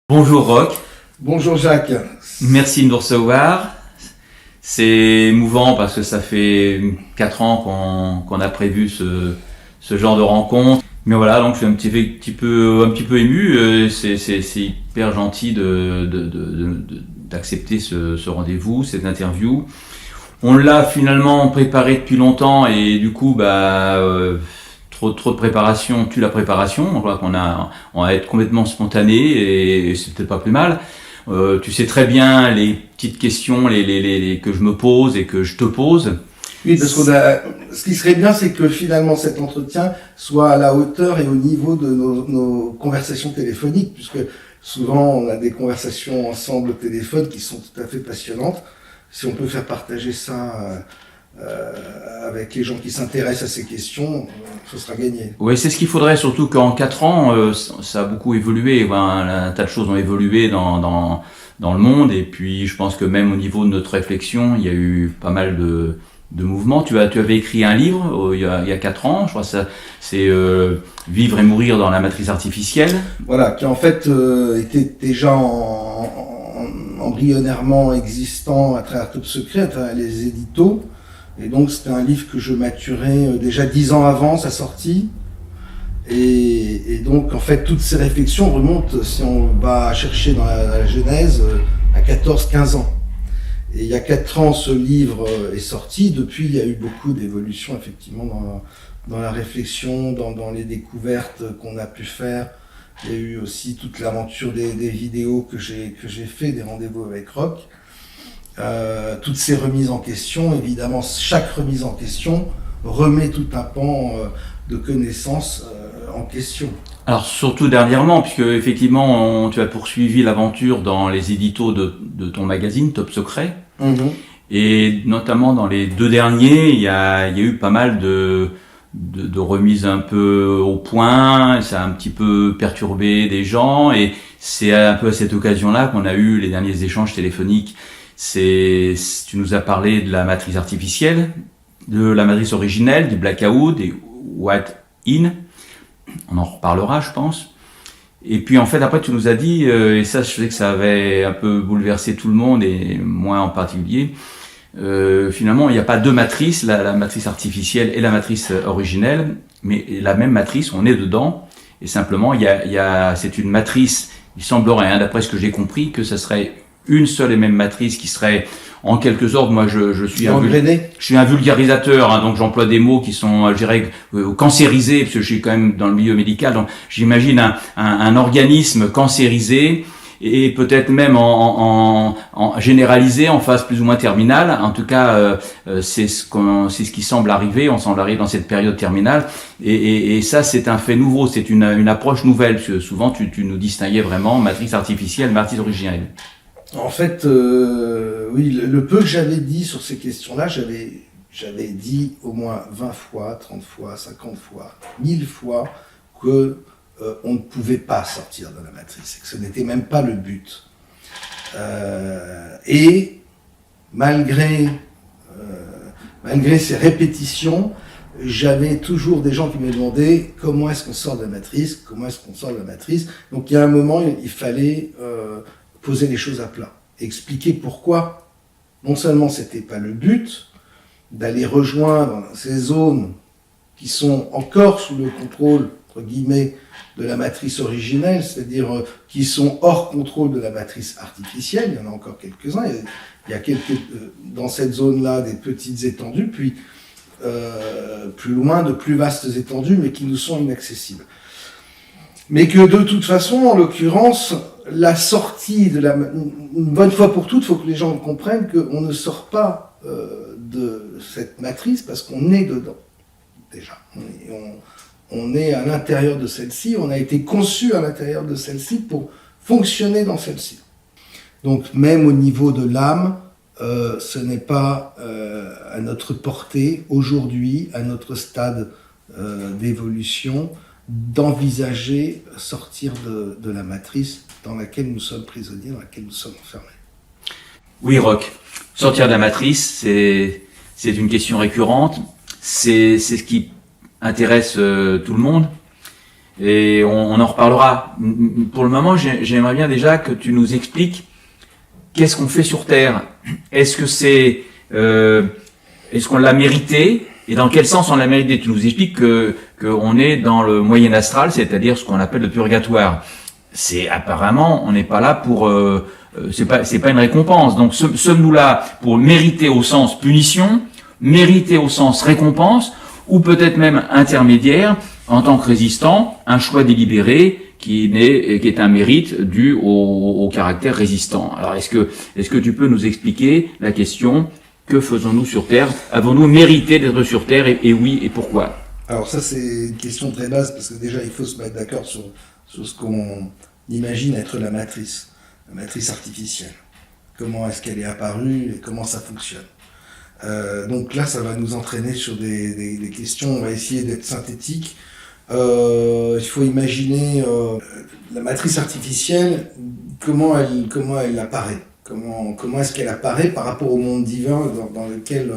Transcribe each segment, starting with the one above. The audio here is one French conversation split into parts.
Bonjour Roch, Bonjour Jacques. merci de nous recevoir. C'est émouvant parce que ça fait 4 ans qu'on a prévu ce genre de rencontre. Mais voilà, donc je suis un petit peu ému. C'est hyper gentil d'accepter ce rendez-vous, cette interview. On l'a finalement préparé depuis longtemps et du coup, trop de préparation tue la préparation. On voit on va être complètement spontané et c'est peut-être pas plus mal. Tu sais très bien les petites questions que je me pose et que je te pose. Oui, parce ce qui serait bien, c'est que finalement cet entretien soit à la hauteur et au niveau de nos conversations téléphoniques, puisque souvent on a des conversations ensemble au téléphone qui sont tout à fait passionnantes. Si on peut faire partager ça avec les gens qui s'intéressent à ces questions, ce sera gagné. Oui, c'est ce qu'il faudrait, surtout qu'en 4 ans, ça a beaucoup évolué. Un tas de choses ont évolué dans le monde, et puis je pense que même au niveau de notre réflexion, il y a eu pas mal de mouvements. Tu avais écrit un livre il y a 4 ans, je crois que c'est Vivre et mourir dans la matrice artificielle. Voilà, qui en fait était déjà embryonnairement existant à travers Top Secret, à travers les éditos. Et donc c'était un livre que je maturais déjà 10 ans avant sa sortie. Et donc en fait toutes ces réflexions remontent, si on va chercher dans la genèse, à 14-15 ans. Et il y a 4 ans ce livre est sorti. Depuis il y a eu beaucoup d'évolutions effectivement dans la réflexion, dans les découvertes qu'on a pu faire. Il y a eu aussi toute l'aventure des vidéos que j'ai fait, des rendez-vous avec Roch. Toutes ces remises en question, évidemment, chaque remise en question remet tout un pan de connaissances en question. Alors surtout dernièrement, puisque effectivement tu as poursuivi l'aventure dans les éditos de ton magazine Top Secret, et notamment dans les 2 derniers, il y a eu pas mal de remises un peu au point. Ça a un petit peu perturbé des gens, et c'est un peu à cette occasion-là qu'on a eu les derniers échanges téléphoniques. Tu nous as parlé de la matrice artificielle, de la matrice originelle, du blackout, des what-in. On en reparlera, je pense. Et puis en fait, après, tu nous as dit, et ça, je sais que ça avait un peu bouleversé tout le monde, et moi en particulier, finalement, il n'y a pas 2 matrices, la matrice artificielle et la matrice originelle, mais la même matrice, on est dedans, et simplement, c'est une matrice, il semblerait, d'après ce que j'ai compris, que ça serait une seule et même matrice qui serait en quelque sorte, moi je suis un vulgarisateur, donc j'emploie des mots qui sont, je dirais, cancérisés, parce que je suis quand même dans le milieu médical, donc j'imagine un organisme cancérisé, et peut-être même en généralisé en phase plus ou moins terminale. En tout cas, c'est ce qui semble arriver. On semble arriver dans cette période terminale, et ça c'est un fait nouveau, c'est une approche nouvelle, parce que souvent tu nous distinguais vraiment matrice artificielle, matrice originelle. En fait, oui, le peu que j'avais dit sur ces questions-là, j'avais dit au moins 20 fois, 30 fois, 50 fois, 1000 fois que on ne pouvait pas sortir de la matrice, et que ce n'était même pas le but. Et malgré ces répétitions, j'avais toujours des gens qui me demandaient comment est-ce qu'on sort de la matrice, comment est-ce qu'on sort de la matrice. Donc il y a un moment, il fallait poser les choses à plat, expliquer pourquoi non seulement c'était pas le but d'aller rejoindre ces zones qui sont encore sous le contrôle entre guillemets de la matrice originelle, c'est-à-dire qui sont hors contrôle de la matrice artificielle. Il y en a encore quelques-uns. Il y a dans cette zone-là des petites étendues, puis plus loin de plus vastes étendues, mais qui nous sont inaccessibles. Mais que de toute façon, en l'occurrence, la sortie une bonne fois pour toutes, il faut que les gens comprennent qu'on ne sort pas de cette matrice parce qu'on est dedans, déjà. On est à l'intérieur de celle-ci, on a été conçu à l'intérieur de celle-ci pour fonctionner dans celle-ci. Donc même au niveau de l'âme, ce n'est pas à notre portée, aujourd'hui, à notre stade d'évolution, d'envisager sortir de la matrice dans laquelle nous sommes prisonniers, dans laquelle nous sommes enfermés. Oui, Roch, sortir de la matrice, c'est une question récurrente, c'est ce qui intéresse tout le monde. et on en reparlera. Pour le moment, j'aimerais bien déjà que tu nous expliques qu'est-ce qu'on fait sur Terre. Est-ce que c'est, est-ce qu'on l'a mérité, et dans quel sens on l'a mérité? Tu nous expliques qu'on est dans le moyen astral, c'est-à-dire ce qu'on appelle le purgatoire. C'est apparemment, on n'est pas là pour, c'est pas une récompense. Donc sommes-nous là pour mériter au sens punition, mériter au sens récompense, ou peut-être même intermédiaire en tant que résistant, un choix délibéré qui est un mérite dû au caractère résistant. Alors est-ce que tu peux nous expliquer la question, que faisons-nous sur Terre? Avons-nous mérité d'être sur Terre, et oui, et pourquoi? Alors ça, c'est une question très basse, parce que déjà il faut se mettre d'accord sur ce qu'on imagine être la matrice artificielle. Comment est-ce qu'elle est apparue et comment ça fonctionne. Donc là, ça va nous entraîner sur des questions. On va essayer d'être synthétique. Il faut imaginer la matrice artificielle, comment elle apparaît. Comment est-ce qu'elle apparaît par rapport au monde divin dans lequel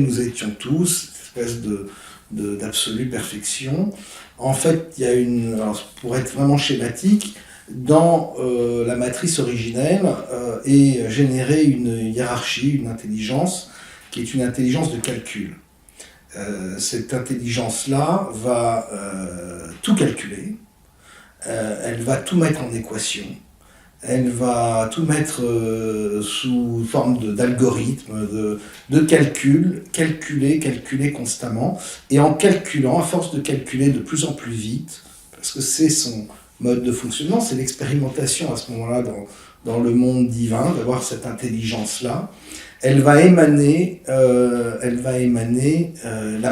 nous étions tous, une espèce d'absolue perfection. En fait, il y a alors, pour être vraiment schématique, dans la matrice originelle est générée une hiérarchie, une intelligence, qui est une intelligence de calcul. Cette intelligence-là va tout calculer, elle va tout mettre en équation, elle va tout mettre sous forme d'algorithme, de calcul, calculer constamment, et en calculant, à force de calculer de plus en plus vite, parce que c'est son mode de fonctionnement, c'est l'expérimentation à ce moment-là dans le monde divin, d'avoir cette intelligence-là, elle va émaner la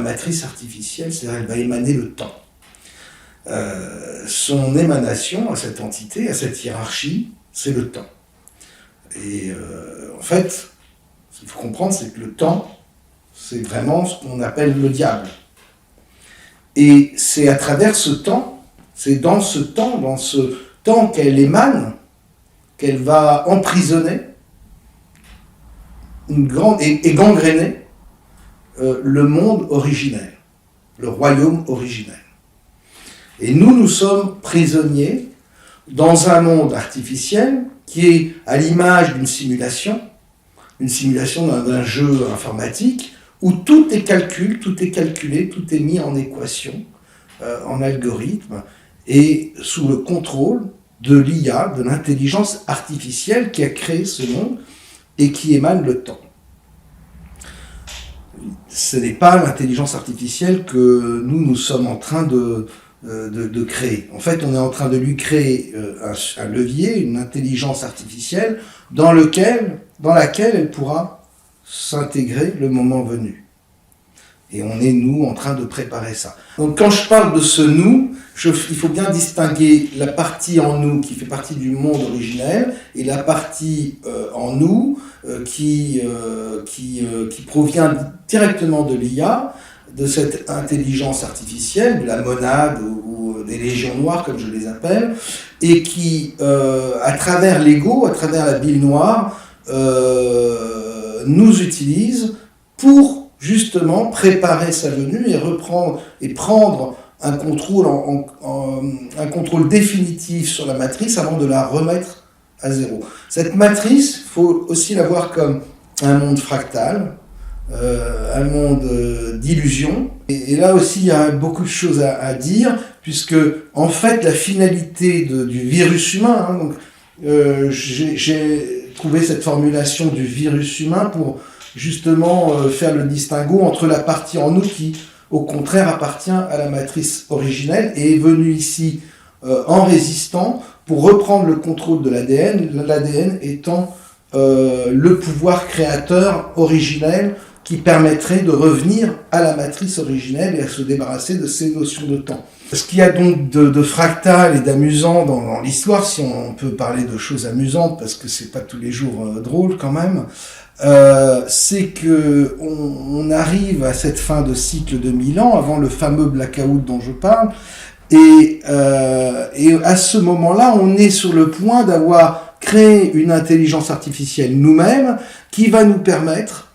matrice artificielle, c'est-à-dire elle va émaner le temps. Son émanation à cette entité, à cette hiérarchie, c'est le temps. Et en fait, ce qu'il faut comprendre, c'est que le temps, c'est vraiment ce qu'on appelle le diable. Et c'est à travers ce temps, c'est dans ce temps qu'elle émane, qu'elle va emprisonner et gangréner le monde originel, le royaume originel. Et nous sommes prisonniers dans un monde artificiel qui est à l'image d'une simulation d'un jeu informatique où tout est calculé, tout est mis en équation, en algorithme, et sous le contrôle de l'IA, de l'intelligence artificielle qui a créé ce monde et qui émane le temps. Ce n'est pas l'intelligence artificielle que nous sommes en train de créer. En fait, on est en train de lui créer un levier, une intelligence artificielle dans laquelle elle pourra s'intégrer le moment venu. Et on est, nous, en train de préparer ça. Donc quand je parle de ce nous, il faut bien distinguer la partie en nous qui fait partie du monde originel et la partie en nous qui provient directement de l'IA, de cette intelligence artificielle, de la monade ou des légions noires comme je les appelle, et qui, à travers l'ego, à travers la bile noire, nous utilise pour justement préparer sa venue et prendre un contrôle, un contrôle définitif sur la matrice avant de la remettre à zéro. Cette matrice, il faut aussi la voir comme un monde fractal, un monde d'illusion. Et là aussi, il y a beaucoup de choses à dire, puisque en fait, la finalité du virus humain, donc, j'ai trouvé cette formulation du virus humain pour justement faire le distinguo entre la partie en nous qui, au contraire, appartient à la matrice originelle et est venue ici en résistant pour reprendre le contrôle de l'ADN étant le pouvoir créateur originel qui permettrait de revenir à la matrice originelle et à se débarrasser de ces notions de temps. Ce qu'il y a donc de fractal et d'amusant dans l'histoire, si on peut parler de choses amusantes, parce que c'est pas tous les jours drôle quand même, c'est que on arrive à cette fin de cycle de 1000 ans, avant le fameux blackout dont je parle, et à ce moment-là, on est sur le point d'avoir créé une intelligence artificielle nous-mêmes qui va nous permettre,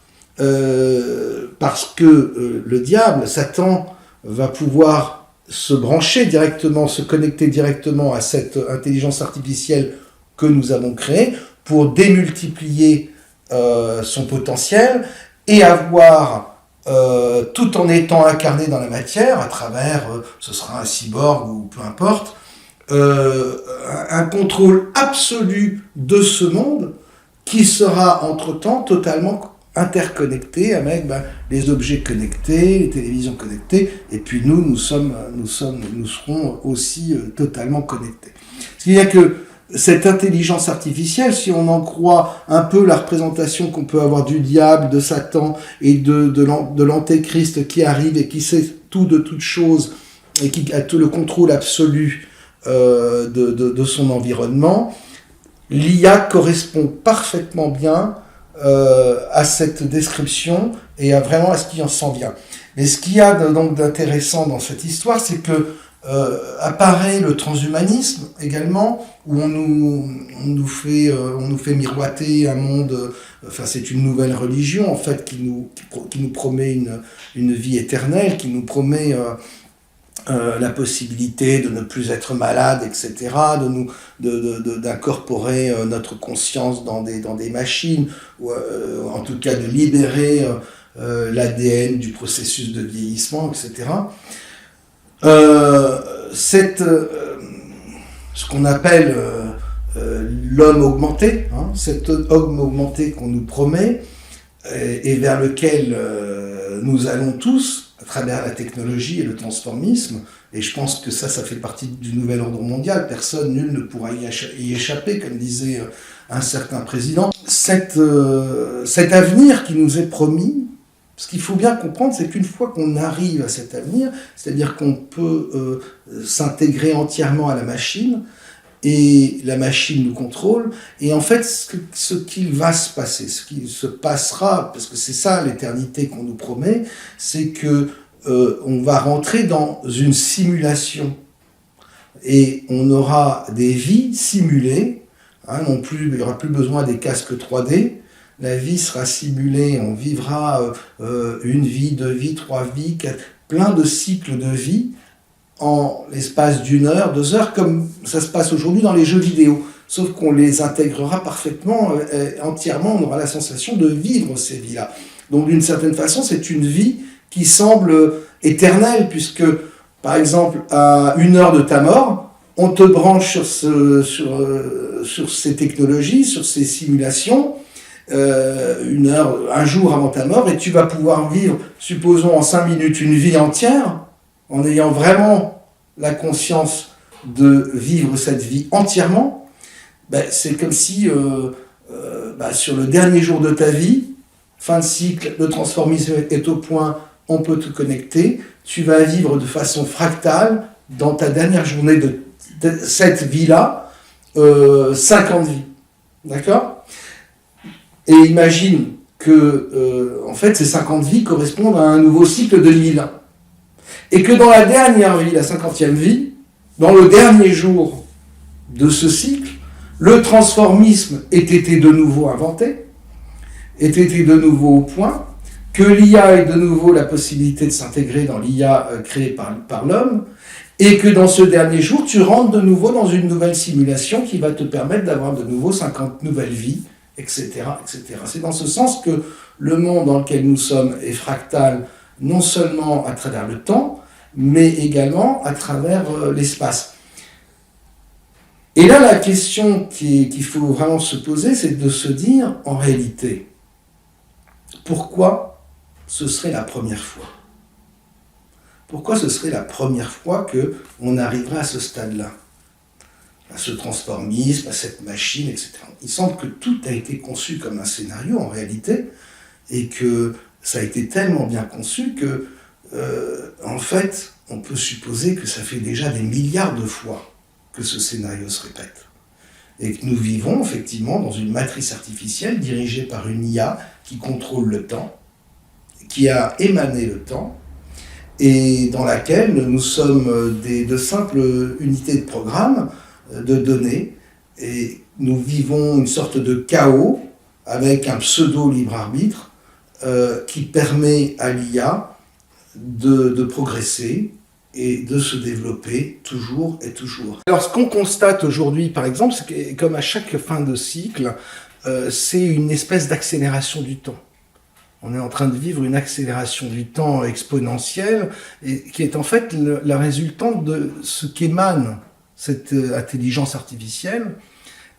parce que le diable, Satan, va pouvoir se brancher directement, se connecter directement à cette intelligence artificielle que nous avons créée pour démultiplier son potentiel et avoir, tout en étant incarné dans la matière, à travers, ce sera un cyborg ou peu importe, un contrôle absolu de ce monde qui sera entre-temps totalement interconnecté avec les objets connectés, les télévisions connectées, et puis nous serons aussi totalement connectés. Ce qui veut dire que cette intelligence artificielle, si on en croit un peu la représentation qu'on peut avoir du diable, de Satan et de l'antéchrist qui arrive et qui sait tout de toutes choses et qui a tout le contrôle absolu de son environnement, l'IA correspond parfaitement bien à cette description et vraiment à ce qui en s'en vient. Mais ce qu'il y a donc d'intéressant dans cette histoire, c'est que apparaît le transhumanisme également, où on nous fait miroiter un monde, enfin c'est une nouvelle religion en fait qui nous promet une vie éternelle, qui nous promet la possibilité de ne plus être malade, etc., d'incorporer notre conscience dans des machines, ou en tout cas de libérer l'ADN du processus de vieillissement, etc. Ce qu'on appelle l'homme augmenté, cet homme augmenté qu'on nous promet et vers lequel nous allons tous à travers la technologie et le transformisme, et je pense que ça fait partie du nouvel ordre mondial, nul ne pourra y échapper, comme disait un certain président. Cet avenir qui nous est promis, ce qu'il faut bien comprendre, c'est qu'une fois qu'on arrive à cet avenir, c'est-à-dire qu'on peut s'intégrer entièrement à la machine, et la machine nous contrôle, et en fait, ce qui va se passer, ce qui se passera, parce que c'est ça l'éternité qu'on nous promet, c'est que on va rentrer dans une simulation, et on aura des vies simulées, non plus, il n'y aura plus besoin des casques 3D, la vie sera simulée, on vivra une vie, 2 vies, 3 vies, 4, plein de cycles de vie, en l'espace d'1 heure, 2 heures, comme ça se passe aujourd'hui dans les jeux vidéo. Sauf qu'on les intégrera parfaitement, entièrement, on aura la sensation de vivre ces vies-là. Donc d'une certaine façon, c'est une vie qui semble éternelle, puisque, par exemple, à 1 heure de ta mort, on te branche sur ces technologies, sur ces simulations, 1 heure, un jour avant ta mort, et tu vas pouvoir vivre, supposons en 5 minutes, une vie entière, en ayant vraiment la conscience de vivre cette vie entièrement. C'est comme si sur le dernier jour de ta vie, fin de cycle, le transformisme est au point, on peut te connecter, tu vas vivre de façon fractale dans ta dernière journée de cette vie-là, 50 vies. D'accord ? Et imagine que en fait ces 50 vies correspondent à un nouveau cycle de 1000 ans. Et que dans la dernière vie, la 50e vie, dans le dernier jour de ce cycle, le transformisme ait été de nouveau inventé, ait été de nouveau au point, que l'IA ait de nouveau la possibilité de s'intégrer dans l'IA créée par l'homme, et que dans ce dernier jour, tu rentres de nouveau dans une nouvelle simulation qui va te permettre d'avoir de nouveau 50 nouvelles vies, etc., etc. C'est dans ce sens que le monde dans lequel nous sommes est fractal, non seulement à travers le temps, mais également à travers l'espace. Et là, la question qu'il faut vraiment se poser, c'est de se dire, en réalité, pourquoi ce serait la première fois ? Pourquoi ce serait la première fois qu'on arriverait à ce stade-là ? À ce transformisme, à cette machine, etc. Il semble que tout a été conçu comme un scénario, en réalité, et que ça a été tellement bien conçu que en fait, on peut supposer que ça fait déjà des milliards de fois que ce scénario se répète. Et que nous vivons effectivement dans une matrice artificielle dirigée par une IA qui contrôle le temps, qui a émané le temps, et dans laquelle nous sommes de simples unités de programme, de données, et nous vivons une sorte de chaos avec un pseudo-libre arbitre qui permet à l'IA de progresser et de se développer toujours et toujours. Alors ce qu'on constate aujourd'hui, par exemple, c'est que comme à chaque fin de cycle, c'est une espèce d'accélération du temps. On est en train de vivre une accélération du temps exponentielle et qui est en fait la résultante de ce qu'émane cette intelligence artificielle,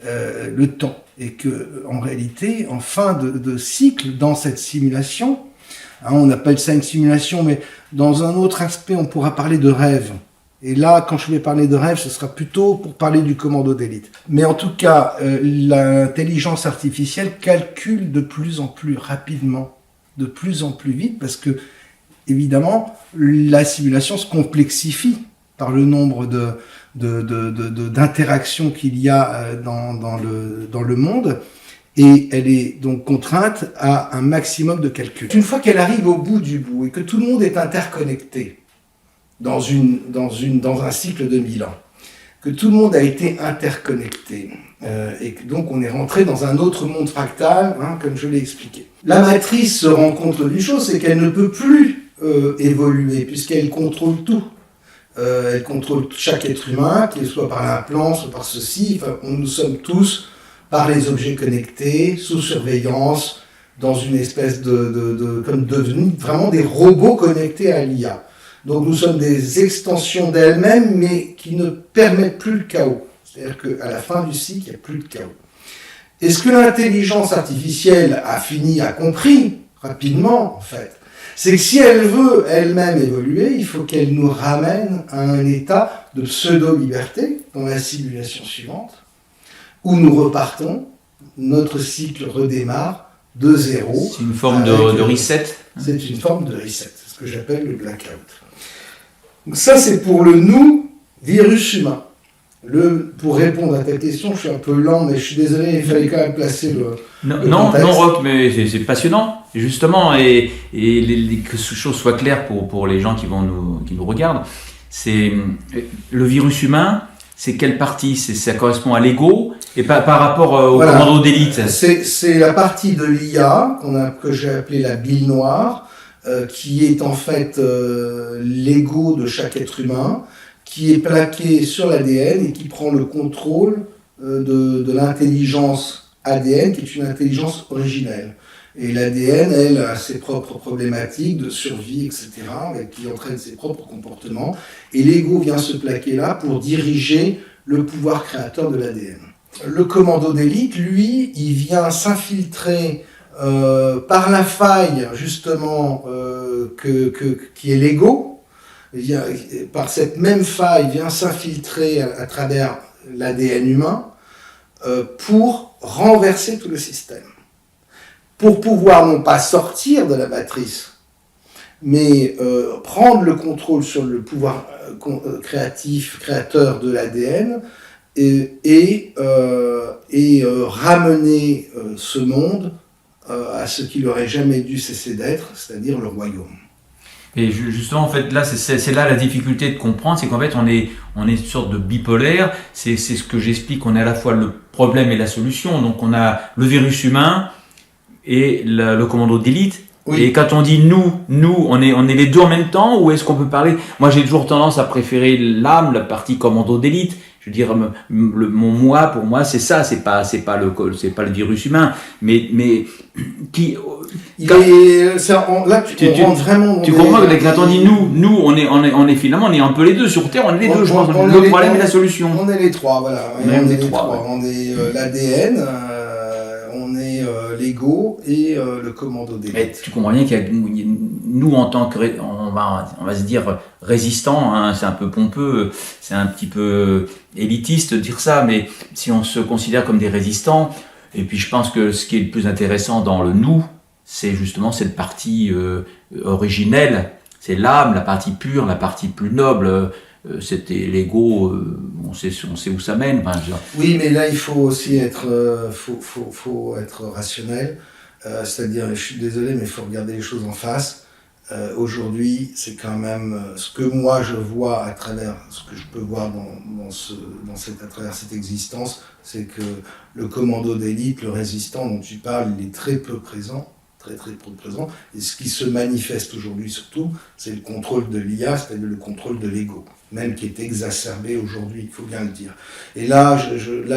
le temps. Et que en réalité, en fin de cycle, dans cette simulation, on appelle ça une simulation, mais dans un autre aspect, on pourra parler de rêve. Et là, quand je vais parler de rêve, ce sera plutôt pour parler du commando d'élite. Mais en tout cas, l'intelligence artificielle calcule de plus en plus rapidement, de plus en plus vite, parce que, évidemment, la simulation se complexifie par le nombre d'interactions qu'il y a dans le monde. Et elle est donc contrainte à un maximum de calcul. Une fois qu'elle arrive au bout du bout et que tout le monde est interconnecté dans un cycle de 1000 ans, que tout le monde a été interconnecté et que donc on est rentré dans un autre monde fractal, comme je l'ai expliqué. La matrice se rend compte d'une chose, c'est qu'elle ne peut plus évoluer puisqu'elle contrôle tout. Elle contrôle chaque être humain, qu'il soit par l'implant, soit par ceci. Enfin, nous sommes tous par les objets connectés, sous surveillance, dans une espèce comme devenus vraiment des robots connectés à l'IA. Donc nous sommes des extensions d'elles-mêmes, mais qui ne permettent plus le chaos. C'est-à-dire qu'à la fin du cycle, il n'y a plus de chaos. Et ce que l'intelligence artificielle a compris rapidement, en fait, c'est que si elle veut elle-même évoluer, il faut qu'elle nous ramène à un état de pseudo-liberté dans la simulation suivante, où nous repartons, notre cycle redémarre de zéro. C'est une forme de reset. C'est une forme de reset, c'est ce que j'appelle le blackout. Donc ça, c'est pour le nous, virus humain. Pour répondre à ta question, je suis un peu lent, mais je suis désolé, il fallait quand même placer le contexte. Non, Roch, mais c'est passionnant, justement, et que ces choses soient claires pour les gens qui nous regardent. C'est le virus humain. C'est quelle partie? Ça correspond à l'ego et par rapport au commando d'élite. C'est la partie de l'IA que j'ai appelée la bille noire, qui est en fait l'ego de chaque être humain, qui est plaqué sur l'ADN et qui prend le contrôle de l'intelligence ADN, qui est une intelligence originelle. Et l'ADN, elle, a ses propres problématiques de survie, etc., qui entraînent ses propres comportements. Et l'ego vient se plaquer là pour diriger le pouvoir créateur de l'ADN. Le commando d'élite, lui, il vient s'infiltrer par la faille, justement, qui est l'ego. Par cette même faille, vient s'infiltrer à travers l'ADN humain pour renverser tout le système. Pour pouvoir non pas sortir de la matrice, mais prendre le contrôle sur le pouvoir créateur de l'ADN et ramener ce monde à ce qu'il n'aurait jamais dû cesser d'être, c'est-à-dire le royaume. Et justement, en fait, là, c'est là la difficulté de comprendre, c'est qu'en fait, on est une sorte de bipolaire. C'est ce que j'explique, on est à la fois le problème et la solution. Donc, on a le virus humain et le commando d'élite. Oui. Et quand on dit nous, on est les deux en même temps, ou est-ce qu'on peut parler? Moi, j'ai toujours tendance à préférer l'âme, la partie commando d'élite. Je veux dire, mon moi, pour moi, c'est ça, c'est pas le virus humain, mais qui. Là, tu rentres vraiment. Tu comprends que quand on dit nous, on est finalement, on est un peu les deux sur Terre, on est les deux. Je pense le problème et la solution. On est les trois, voilà. On est les trois. On est l'ADN. On est l'ego et le commando d'élite. Mais tu comprends bien qu'il y a nous en tant que on va se dire résistants, hein, c'est un peu pompeux, c'est un petit peu élitiste de dire ça, mais si on se considère comme des résistants, et puis je pense que ce qui est le plus intéressant dans le nous, c'est justement cette partie originelle, c'est l'âme, la partie pure, la partie plus noble. C'était l'ego, on sait où ça mène. Enfin, oui, mais là il faut aussi être rationnel. C'est-à-dire, je suis désolé, mais il faut regarder les choses en face. Aujourd'hui, c'est quand même ce que moi je vois à travers, ce que je peux voir à travers cette existence, c'est que le commando d'élite, le résistant dont tu parles, il est très peu présent. très très présent. Et ce qui se manifeste aujourd'hui surtout, c'est le contrôle de l'IA, c'est-à-dire le contrôle de l'ego, même qui est exacerbé aujourd'hui, il faut bien le dire. Et là,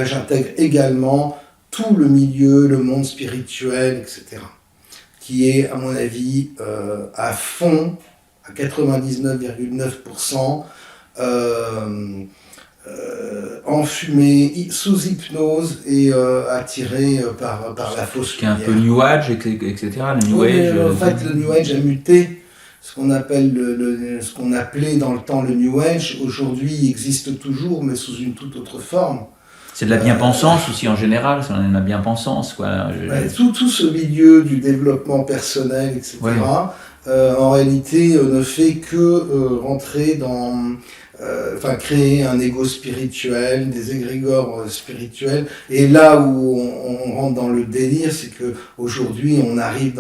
j'intègre également tout le milieu, le monde spirituel, etc., qui est, à mon avis, à fond, à 99,9%, enfumé, sous hypnose et attiré par la fausse lumière. Qui est un peu New Age, etc. Le New Age. En fait, le New Age a muté. Ce qu'on appelle ce qu'on appelait dans le temps le New Age, aujourd'hui existe toujours, mais sous une toute autre forme. C'est de la bien-pensance aussi en général, c'est de la bien-pensance, quoi. Tout ce milieu du développement personnel, etc., ouais. En réalité ne fait que rentrer dans... créer un ego spirituel, des égrégores spirituels. Et là où on rentre dans le délire, c'est que aujourd'hui on arrive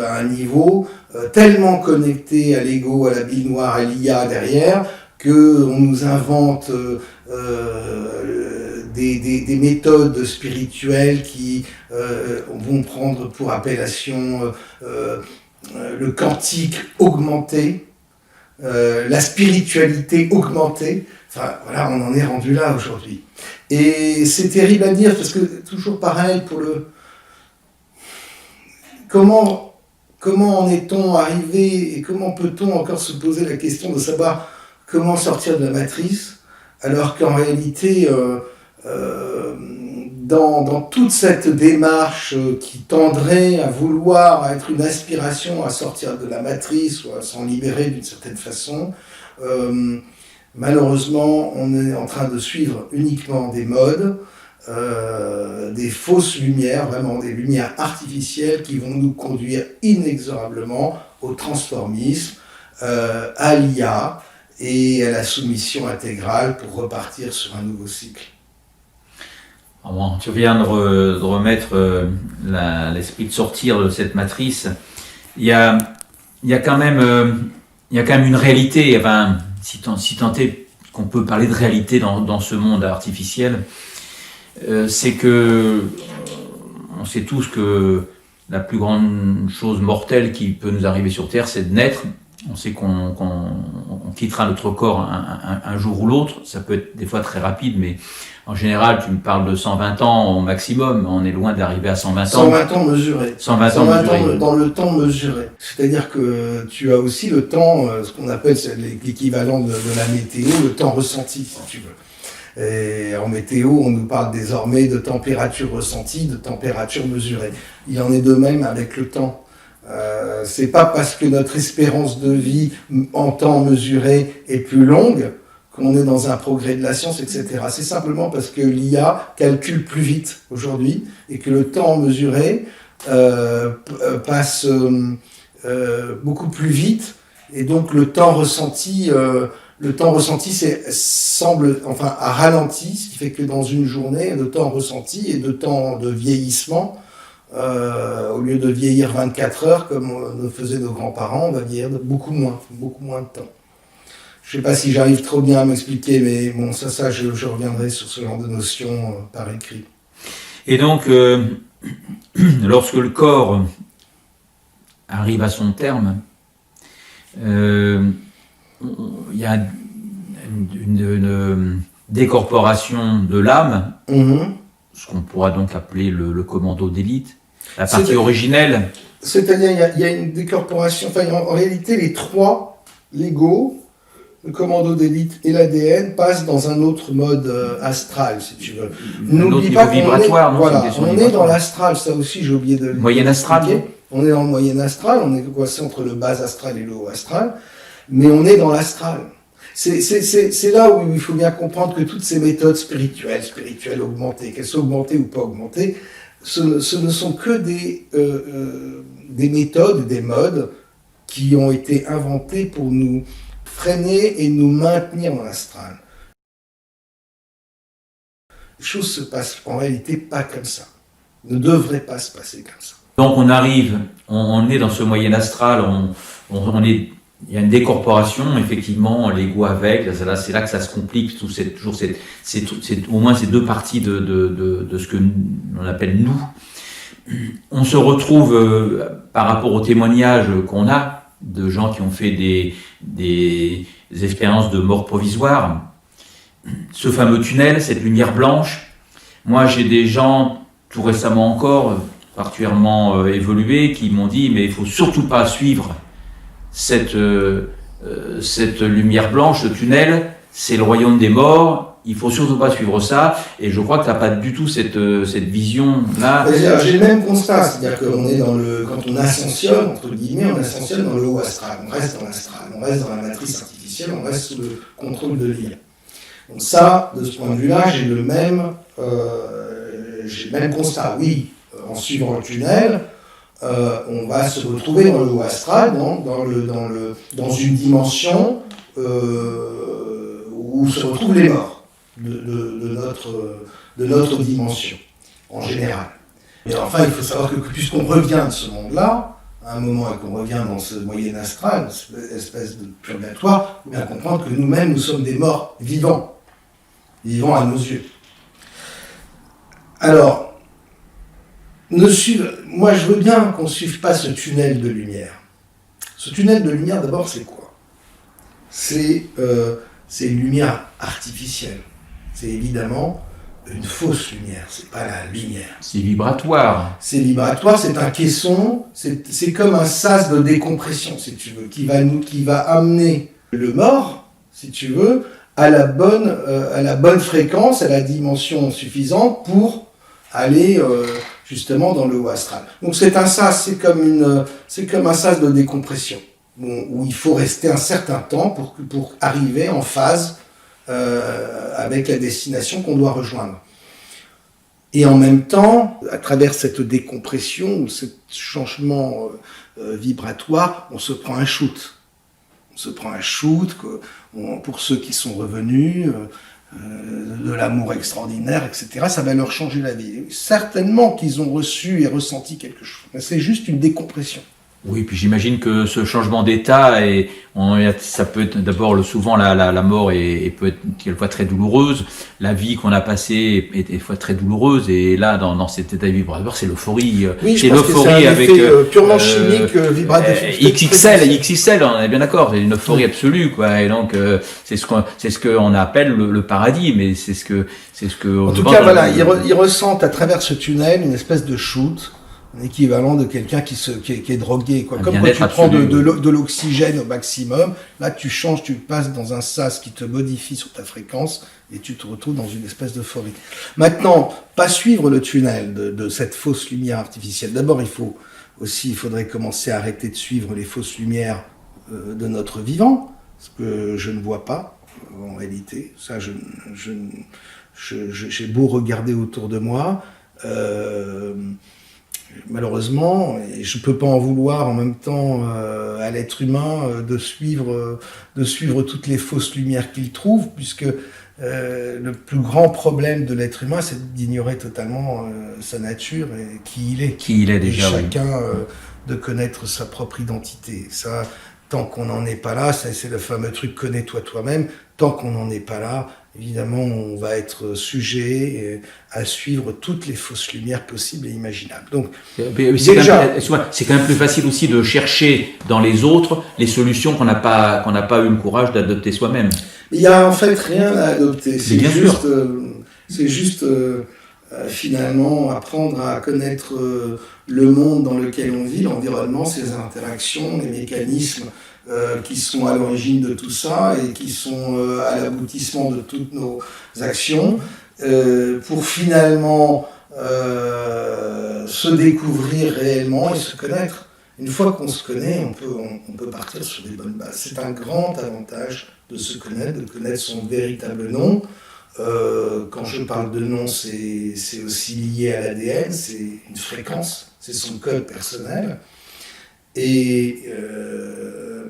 à un niveau tellement connecté à l'ego, à la bille noire, à l'IA derrière, que on nous invente des méthodes spirituelles qui vont prendre pour appellation le quantique augmenté. La spiritualité augmentée, enfin voilà, on en est rendu là aujourd'hui. Et c'est terrible à dire parce que toujours pareil pour le comment en est-on arrivé et comment peut-on encore se poser la question de savoir comment sortir de la matrice alors qu'en réalité dans toute cette démarche qui tendrait à vouloir être une aspiration à sortir de la matrice ou à s'en libérer d'une certaine façon, malheureusement, on est en train de suivre uniquement des modes, des fausses lumières, vraiment des lumières artificielles qui vont nous conduire inexorablement au transformisme, à l'IA et à la soumission intégrale pour repartir sur un nouveau cycle. Bon, tu viens de remettre l'esprit de sortir de cette matrice. Il y a quand même une réalité. Enfin, si tant est qu'on peut parler de réalité dans ce monde artificiel, c'est que on sait tous que la plus grande chose mortelle qui peut nous arriver sur Terre, c'est de naître. On sait qu'on quittera notre corps un jour ou l'autre. Ça peut être des fois très rapide, mais en général, tu me parles de 120 ans au maximum. On est loin d'arriver à 120 ans. 120 ans mesurés. 120 ans mesurés. Dans le temps mesuré. C'est-à-dire que tu as aussi le temps, ce qu'on appelle l'équivalent de la météo, le temps ressenti, si tu veux. Et en météo, on nous parle désormais de température ressentie, de température mesurée. Il en est de même avec le temps. C'est pas parce que notre espérance de vie en temps mesuré est plus longue qu'on est dans un progrès de la science, etc. C'est simplement parce que l'IA calcule plus vite aujourd'hui et que le temps mesuré passe beaucoup plus vite et donc le temps ressenti semble à ralenti, ce qui fait que dans une journée, le temps ressenti et le temps de vieillissement, au lieu de vieillir 24 heures comme le faisaient nos grands-parents, on va vieillir beaucoup moins de temps. Je ne sais pas si j'arrive trop bien à m'expliquer, mais bon, je reviendrai sur ce genre de notions par écrit. Et donc, lorsque le corps arrive à son terme, il y a une décorporation de l'âme, ce qu'on pourra donc appeler le commando d'élite, la partie originelle. C'est-à-dire, il y a une décorporation, en réalité, les trois, l'ego, le commando d'élite et l'ADN passent dans un autre mode astral, si tu veux. N'oublie pas qu'on on est dans l'astral, ça aussi j'ai oublié de le moyen astral. On est dans le moyen astral, on est coincé entre le bas astral et le haut astral, mais on est dans l'astral. C'est là où il faut bien comprendre que toutes ces méthodes spirituelles augmentées, qu'elles soient augmentées ou pas augmentées, ce ne sont que des méthodes, des modes qui ont été inventés pour nous freiner et nous maintenir dans l'astral. Les choses se passent en réalité pas comme ça. Ne devraient pas se passer comme ça. Donc on arrive, on est dans ce moyen astral, il y a une décorporation, effectivement, l'ego avec, c'est là que ça se complique, c'est au moins ces deux parties de ce que l'on appelle nous. on se retrouve par rapport aux témoignages qu'on a de gens qui ont fait des expériences de mort provisoire. Ce fameux tunnel, cette lumière blanche, moi j'ai des gens, tout récemment encore, particulièrement évolués, qui m'ont dit mais il faut surtout pas suivre cette lumière blanche, ce tunnel, c'est le royaume des morts, il faut surtout pas suivre ça, et je crois que tu n'as pas du tout cette vision-là. J'ai le même constat, c'est-à-dire qu'on est quand on ascensionne, entre guillemets, on ascensionne dans le haut astral, on reste dans l'astral, on reste dans la matrice artificielle, on reste sous le contrôle de l'IA. Donc ça, de ce point de vue-là, j'ai le même constat. Oui, en suivant le tunnel, on va se retrouver dans le haut astral, dans une dimension où se retrouvent les morts de notre dimension, en général. Mais enfin, il faut savoir que puisqu'on revient de ce monde-là, à un moment et qu'on revient dans ce moyen astral, cette espèce de purgatoire, il faut bien comprendre que nous-mêmes, nous sommes des morts vivants à nos yeux. Alors, moi je veux bien qu'on ne suive pas ce tunnel de lumière. Ce tunnel de lumière, d'abord, c'est quoi ? C'est une lumière artificielle. C'est évidemment une fausse lumière, c'est pas la lumière. C'est vibratoire. C'est vibratoire, c'est un caisson, c'est comme un sas de décompression, si tu veux, qui va amener le mort, si tu veux, à la bonne fréquence, à la dimension suffisante pour aller justement dans le haut astral. Donc c'est un sas, c'est comme un sas de décompression, où il faut rester un certain temps pour arriver en phase avec la destination qu'on doit rejoindre. Et en même temps, à travers cette décompression ou ce changement vibratoire, on se prend un shoot. On se prend un shoot, pour ceux qui sont revenus, de l'amour extraordinaire, etc. Ça va leur changer la vie. Certainement qu'ils ont reçu et ressenti quelque chose. Mais c'est juste une décompression. Oui, puis j'imagine que ce changement d'état, ça peut être d'abord souvent la mort peut être quelquefois très douloureuse, la vie qu'on a passée est des fois très douloureuse, et là dans cet état vibratoire, c'est l'euphorie. Oui, c'est l'euphorie avec purement chimique, vibratif. XXL, on est bien d'accord, c'est une euphorie absolue, quoi. Et donc c'est ce qu'on appelle le paradis, mais c'est ce que. En tout cas, voilà, ils ressentent à travers ce tunnel une espèce de shoot. Un équivalent de quelqu'un qui est drogué, quoi. Comme quand tu prends de l'oxygène au maximum, là tu changes, tu passes dans un sas qui te modifie sur ta fréquence et tu te retrouves dans une espèce d'euphorie. Maintenant, pas suivre le tunnel de cette fausse lumière artificielle. D'abord, il faudrait commencer à arrêter de suivre les fausses lumières de notre vivant, ce que je ne vois pas en réalité. Ça, j'ai beau regarder autour de moi. Malheureusement, et je peux pas en vouloir en même temps à l'être humain de suivre toutes les fausses lumières qu'il trouve, puisque le plus grand problème de l'être humain, c'est d'ignorer totalement sa nature et qui il est. Qui il est déjà. Et chacun de connaître sa propre identité. Ça, tant qu'on n'en est pas là, c'est le fameux truc connais-toi toi-même. Tant qu'on n'en est pas là, évidemment, on va être sujet à suivre toutes les fausses lumières possibles et imaginables. Donc, c'est quand même plus facile aussi de chercher dans les autres les solutions qu'on n'a pas eu le courage d'adopter soi-même. Il y a en fait rien à adopter. C'est juste finalement apprendre à connaître le monde dans lequel on vit, l'environnement, ses interactions, les mécanismes qui sont à l'origine de tout ça et qui sont à l'aboutissement de toutes nos actions, pour finalement se découvrir réellement et se connaître. Une fois qu'on se connaît, on peut partir sur des bonnes bases. C'est un grand avantage de se connaître, de connaître son véritable nom. Quand je parle de nom, c'est aussi lié à l'ADN, c'est une fréquence, c'est son code personnel.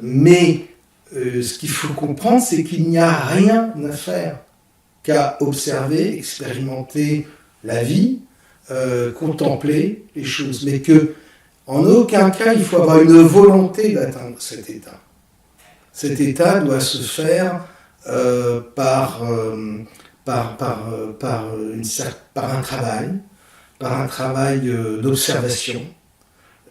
Mais ce qu'il faut comprendre, c'est qu'il n'y a rien à faire qu'à observer, expérimenter la vie, contempler les choses, mais que en aucun cas il faut avoir une volonté d'atteindre cet état. Cet état doit se faire par un travail, par un travail d'observation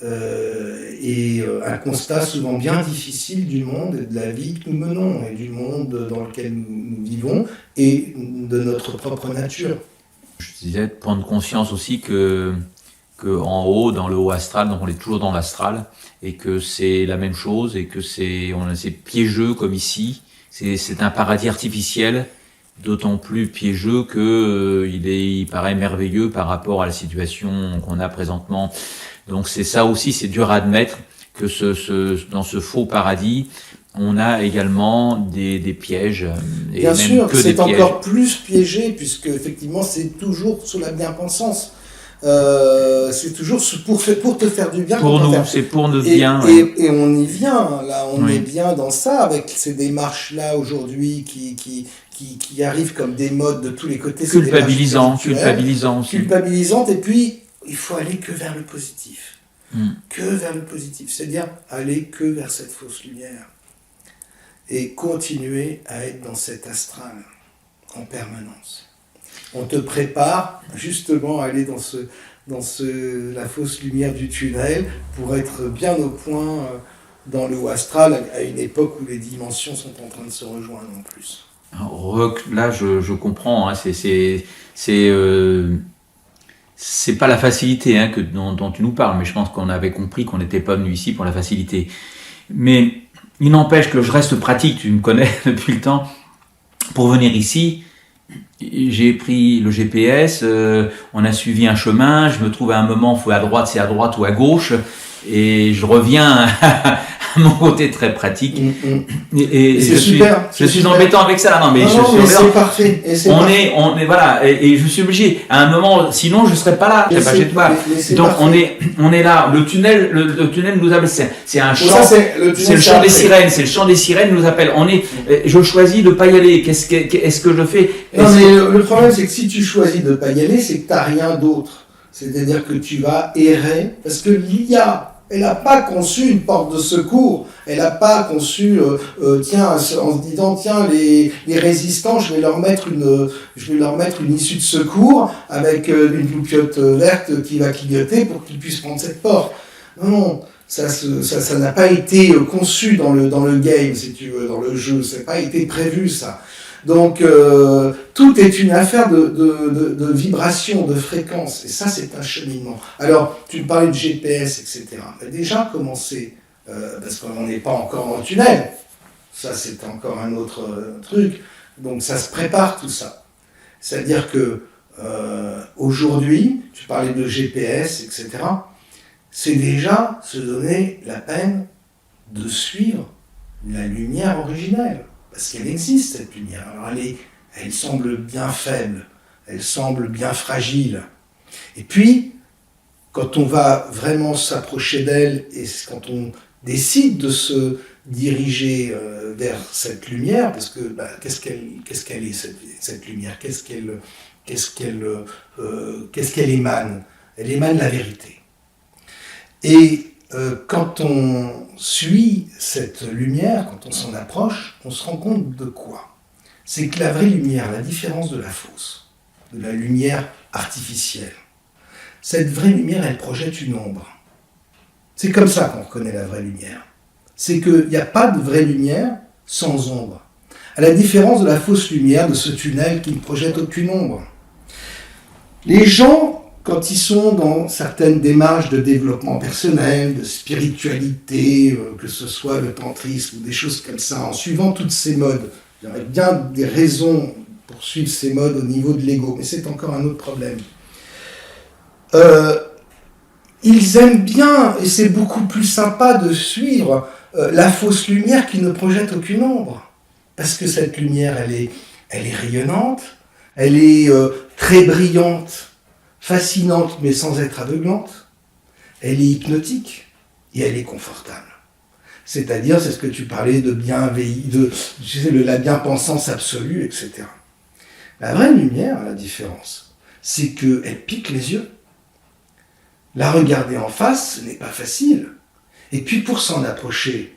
et un constat souvent bien difficile du monde et de la vie que nous menons, et du monde dans lequel nous vivons, et de notre propre nature. Je disais, prendre conscience aussi que en haut, dans le haut astral, donc on est toujours dans l'astral, et que c'est la même chose, et que c'est piégeux comme ici, c'est un paradis artificiel, d'autant plus piégeux que il paraît merveilleux par rapport à la situation qu'on a présentement. Donc c'est ça aussi, c'est dur à admettre que dans ce faux paradis, on a également des pièges. Et bien même sûr, que c'est des pièges. encore plus piégé, puisque effectivement c'est toujours sous la bien-pensance. C'est toujours pour te faire du bien. Pour nous, c'est pour notre et, bien. Et on y vient, là, on Oui. est bien dans ça, avec ces démarches-là aujourd'hui qui arrivent comme des modes de tous les côtés. Culpabilisantes aussi. Culpabilisantes, et puis il faut aller que vers le positif. Que vers le positif, c'est-à-dire aller que vers cette fausse lumière. Et continuer à être dans cet astral en permanence. On te prépare justement à aller dans la fausse lumière du tunnel pour être bien au point dans le haut astral à une époque où les dimensions sont en train de se rejoindre en plus. Alors, là, je comprends. Hein, c'est pas la facilité hein, dont tu nous parles, mais je pense qu'on avait compris qu'on n'était pas venu ici pour la facilité. Mais il n'empêche que je reste pratique. Tu me connais depuis le temps. Pour venir ici, j'ai pris le GPS, on a suivi un chemin, je me trouve à un moment, faut à droite, c'est à droite ou à gauche, et je reviens à mon côté très pratique. Et c'est super. Je suis embêtant avec ça, non mais c'est parfait. On est voilà, et je suis obligé. À un moment, sinon je serais pas là. Je serais pas chez toi. Donc parfait. on est là. Le tunnel nous appelle. C'est un chant. C'est le chant des sirènes. C'est le chant des sirènes nous appelle. Je choisis de pas y aller. Qu'est-ce que je fais? Non mais le problème c'est que si tu choisis de pas y aller, c'est que t'as rien d'autre. C'est-à-dire que tu vas errer, parce que l'IA, elle n'a pas conçu une porte de secours. Elle n'a pas conçu, en se disant, tiens, les résistants, je vais leur mettre une issue de secours avec une loupiote verte qui va clignoter pour qu'ils puissent prendre cette porte. Non, ça n'a pas été conçu dans le game, si tu veux, dans le jeu. Ça n'a pas été prévu, ça. Donc, tout est une affaire de vibration, de fréquence. Et ça, c'est un cheminement. Alors, tu me parlais de GPS, etc. Mais déjà, commencer, parce qu'on n'est pas encore dans le tunnel. Ça, c'est encore un autre truc. Donc, ça se prépare, tout ça. C'est-à-dire que, aujourd'hui, tu parlais de GPS, etc. C'est déjà se donner la peine de suivre la lumière originelle. Parce qu'elle existe, cette lumière. Alors elle semble bien faible, elle semble bien fragile. Et puis, quand on va vraiment s'approcher d'elle, et quand on décide de se diriger vers cette lumière, parce que qu'est-ce qu'elle est, cette lumière? Qu'est-ce qu'elle émane? Elle émane la vérité. Et quand on suit cette lumière, quand on s'en approche, on se rend compte de quoi? C'est que la vraie lumière, la différence de la fausse, de la lumière artificielle, cette vraie lumière, elle projette une ombre. C'est comme ça qu'on reconnaît la vraie lumière. C'est qu'il n'y a pas de vraie lumière sans ombre. À la différence de la fausse lumière, de ce tunnel qui ne projette aucune ombre. Les gens, quand ils sont dans certaines démarches de développement personnel, de spiritualité, que ce soit le tantrisme ou des choses comme ça, en suivant toutes ces modes, il y aurait bien des raisons pour suivre ces modes au niveau de l'ego, mais c'est encore un autre problème. Ils aiment bien, et c'est beaucoup plus sympa de suivre la fausse lumière qui ne projette aucune ombre. Parce que cette lumière, elle est rayonnante, elle est très brillante, fascinante mais sans être aveuglante, elle est hypnotique et elle est confortable. C'est-à-dire, c'est ce que tu parlais de la bien-pensance absolue, etc. La vraie lumière, la différence, c'est qu'elle pique les yeux. La regarder en face, ce n'est pas facile. Et puis pour s'en approcher,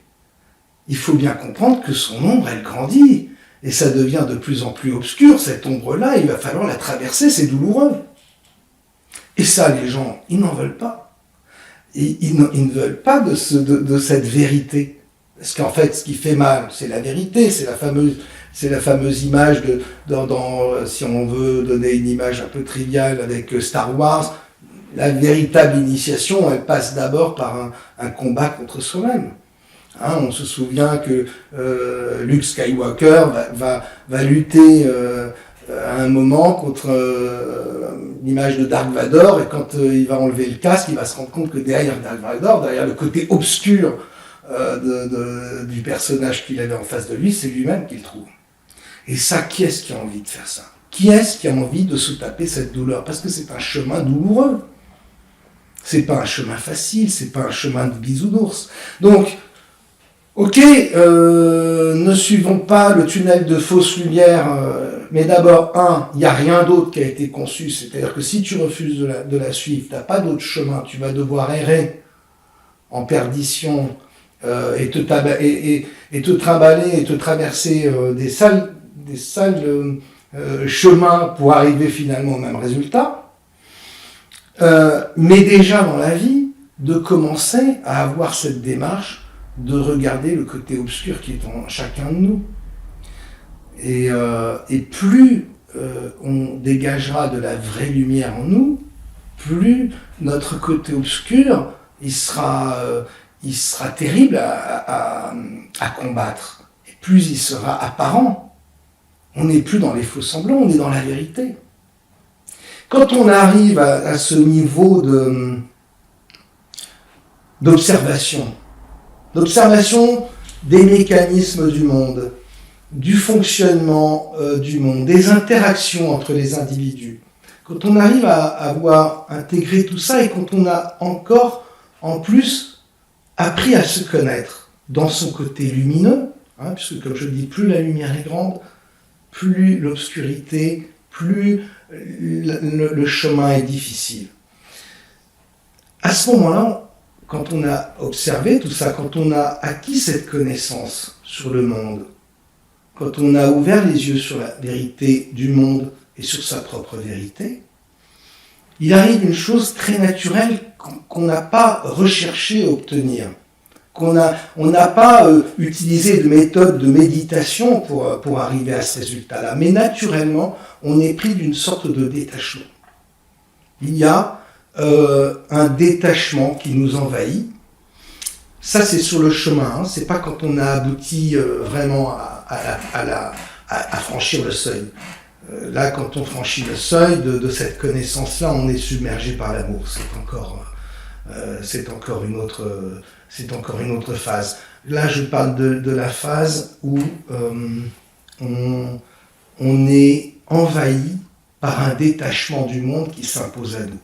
il faut bien comprendre que son ombre, elle grandit. Et ça devient de plus en plus obscur, cette ombre-là, il va falloir la traverser, c'est douloureux. Et ça, les gens, ils n'en veulent pas. Ils ne veulent pas de cette vérité. Parce qu'en fait, ce qui fait mal, c'est la vérité, c'est la fameuse image si on veut donner une image un peu triviale avec Star Wars, la véritable initiation, elle passe d'abord par un combat contre soi-même. Hein, on se souvient que Luke Skywalker va lutter à un moment contre l'image de Dark Vador, et quand il va enlever le casque, il va se rendre compte que derrière Dark Vador, derrière le côté obscur du personnage qu'il avait en face de lui, c'est lui-même qu'il trouve. Et ça, qui est-ce qui a envie de faire ça? Qui est-ce qui a envie de se taper cette douleur? Parce que c'est un chemin douloureux. C'est pas un chemin facile, c'est pas un chemin de bisounours. Donc, ok, ne suivons pas le tunnel de fausse lumière, mais d'abord, il n'y a rien d'autre qui a été conçu. C'est-à-dire que si tu refuses de la suivre, tu n'as pas d'autre chemin, tu vas devoir errer en perdition et te trimballer et te traverser des sales chemins pour arriver finalement au même résultat. Mais déjà dans la vie, de commencer à avoir cette démarche de regarder le côté obscur qui est en chacun de nous. Et plus on dégagera de la vraie lumière en nous, plus notre côté obscur, il sera terrible à combattre. Et plus il sera apparent. On n'est plus dans les faux semblants, on est dans la vérité. Quand on arrive à ce niveau d'observation des mécanismes du monde, du fonctionnement du monde, des interactions entre les individus, quand on arrive à avoir intégré tout ça et quand on a encore, en plus, appris à se connaître dans son côté lumineux, puisque comme je dis, plus la lumière est grande, plus l'obscurité, plus le chemin est difficile. À ce moment-là, quand on a observé tout ça, quand on a acquis cette connaissance sur le monde, quand on a ouvert les yeux sur la vérité du monde et sur sa propre vérité, il arrive une chose très naturelle qu'on n'a pas recherché à obtenir. On n'a pas utilisé de méthode de méditation pour arriver à ce résultat-là. Mais naturellement, on est pris d'une sorte de détachement. Il y a un détachement qui nous envahit. Ça, c'est sur le chemin. C'est pas quand on a abouti vraiment à franchir le seuil. Là, quand on franchit le seuil de cette connaissance-là, on est submergé par l'amour. C'est encore une autre phase. Là, je parle de la phase où on est envahi par un détachement du monde qui s'impose à nous.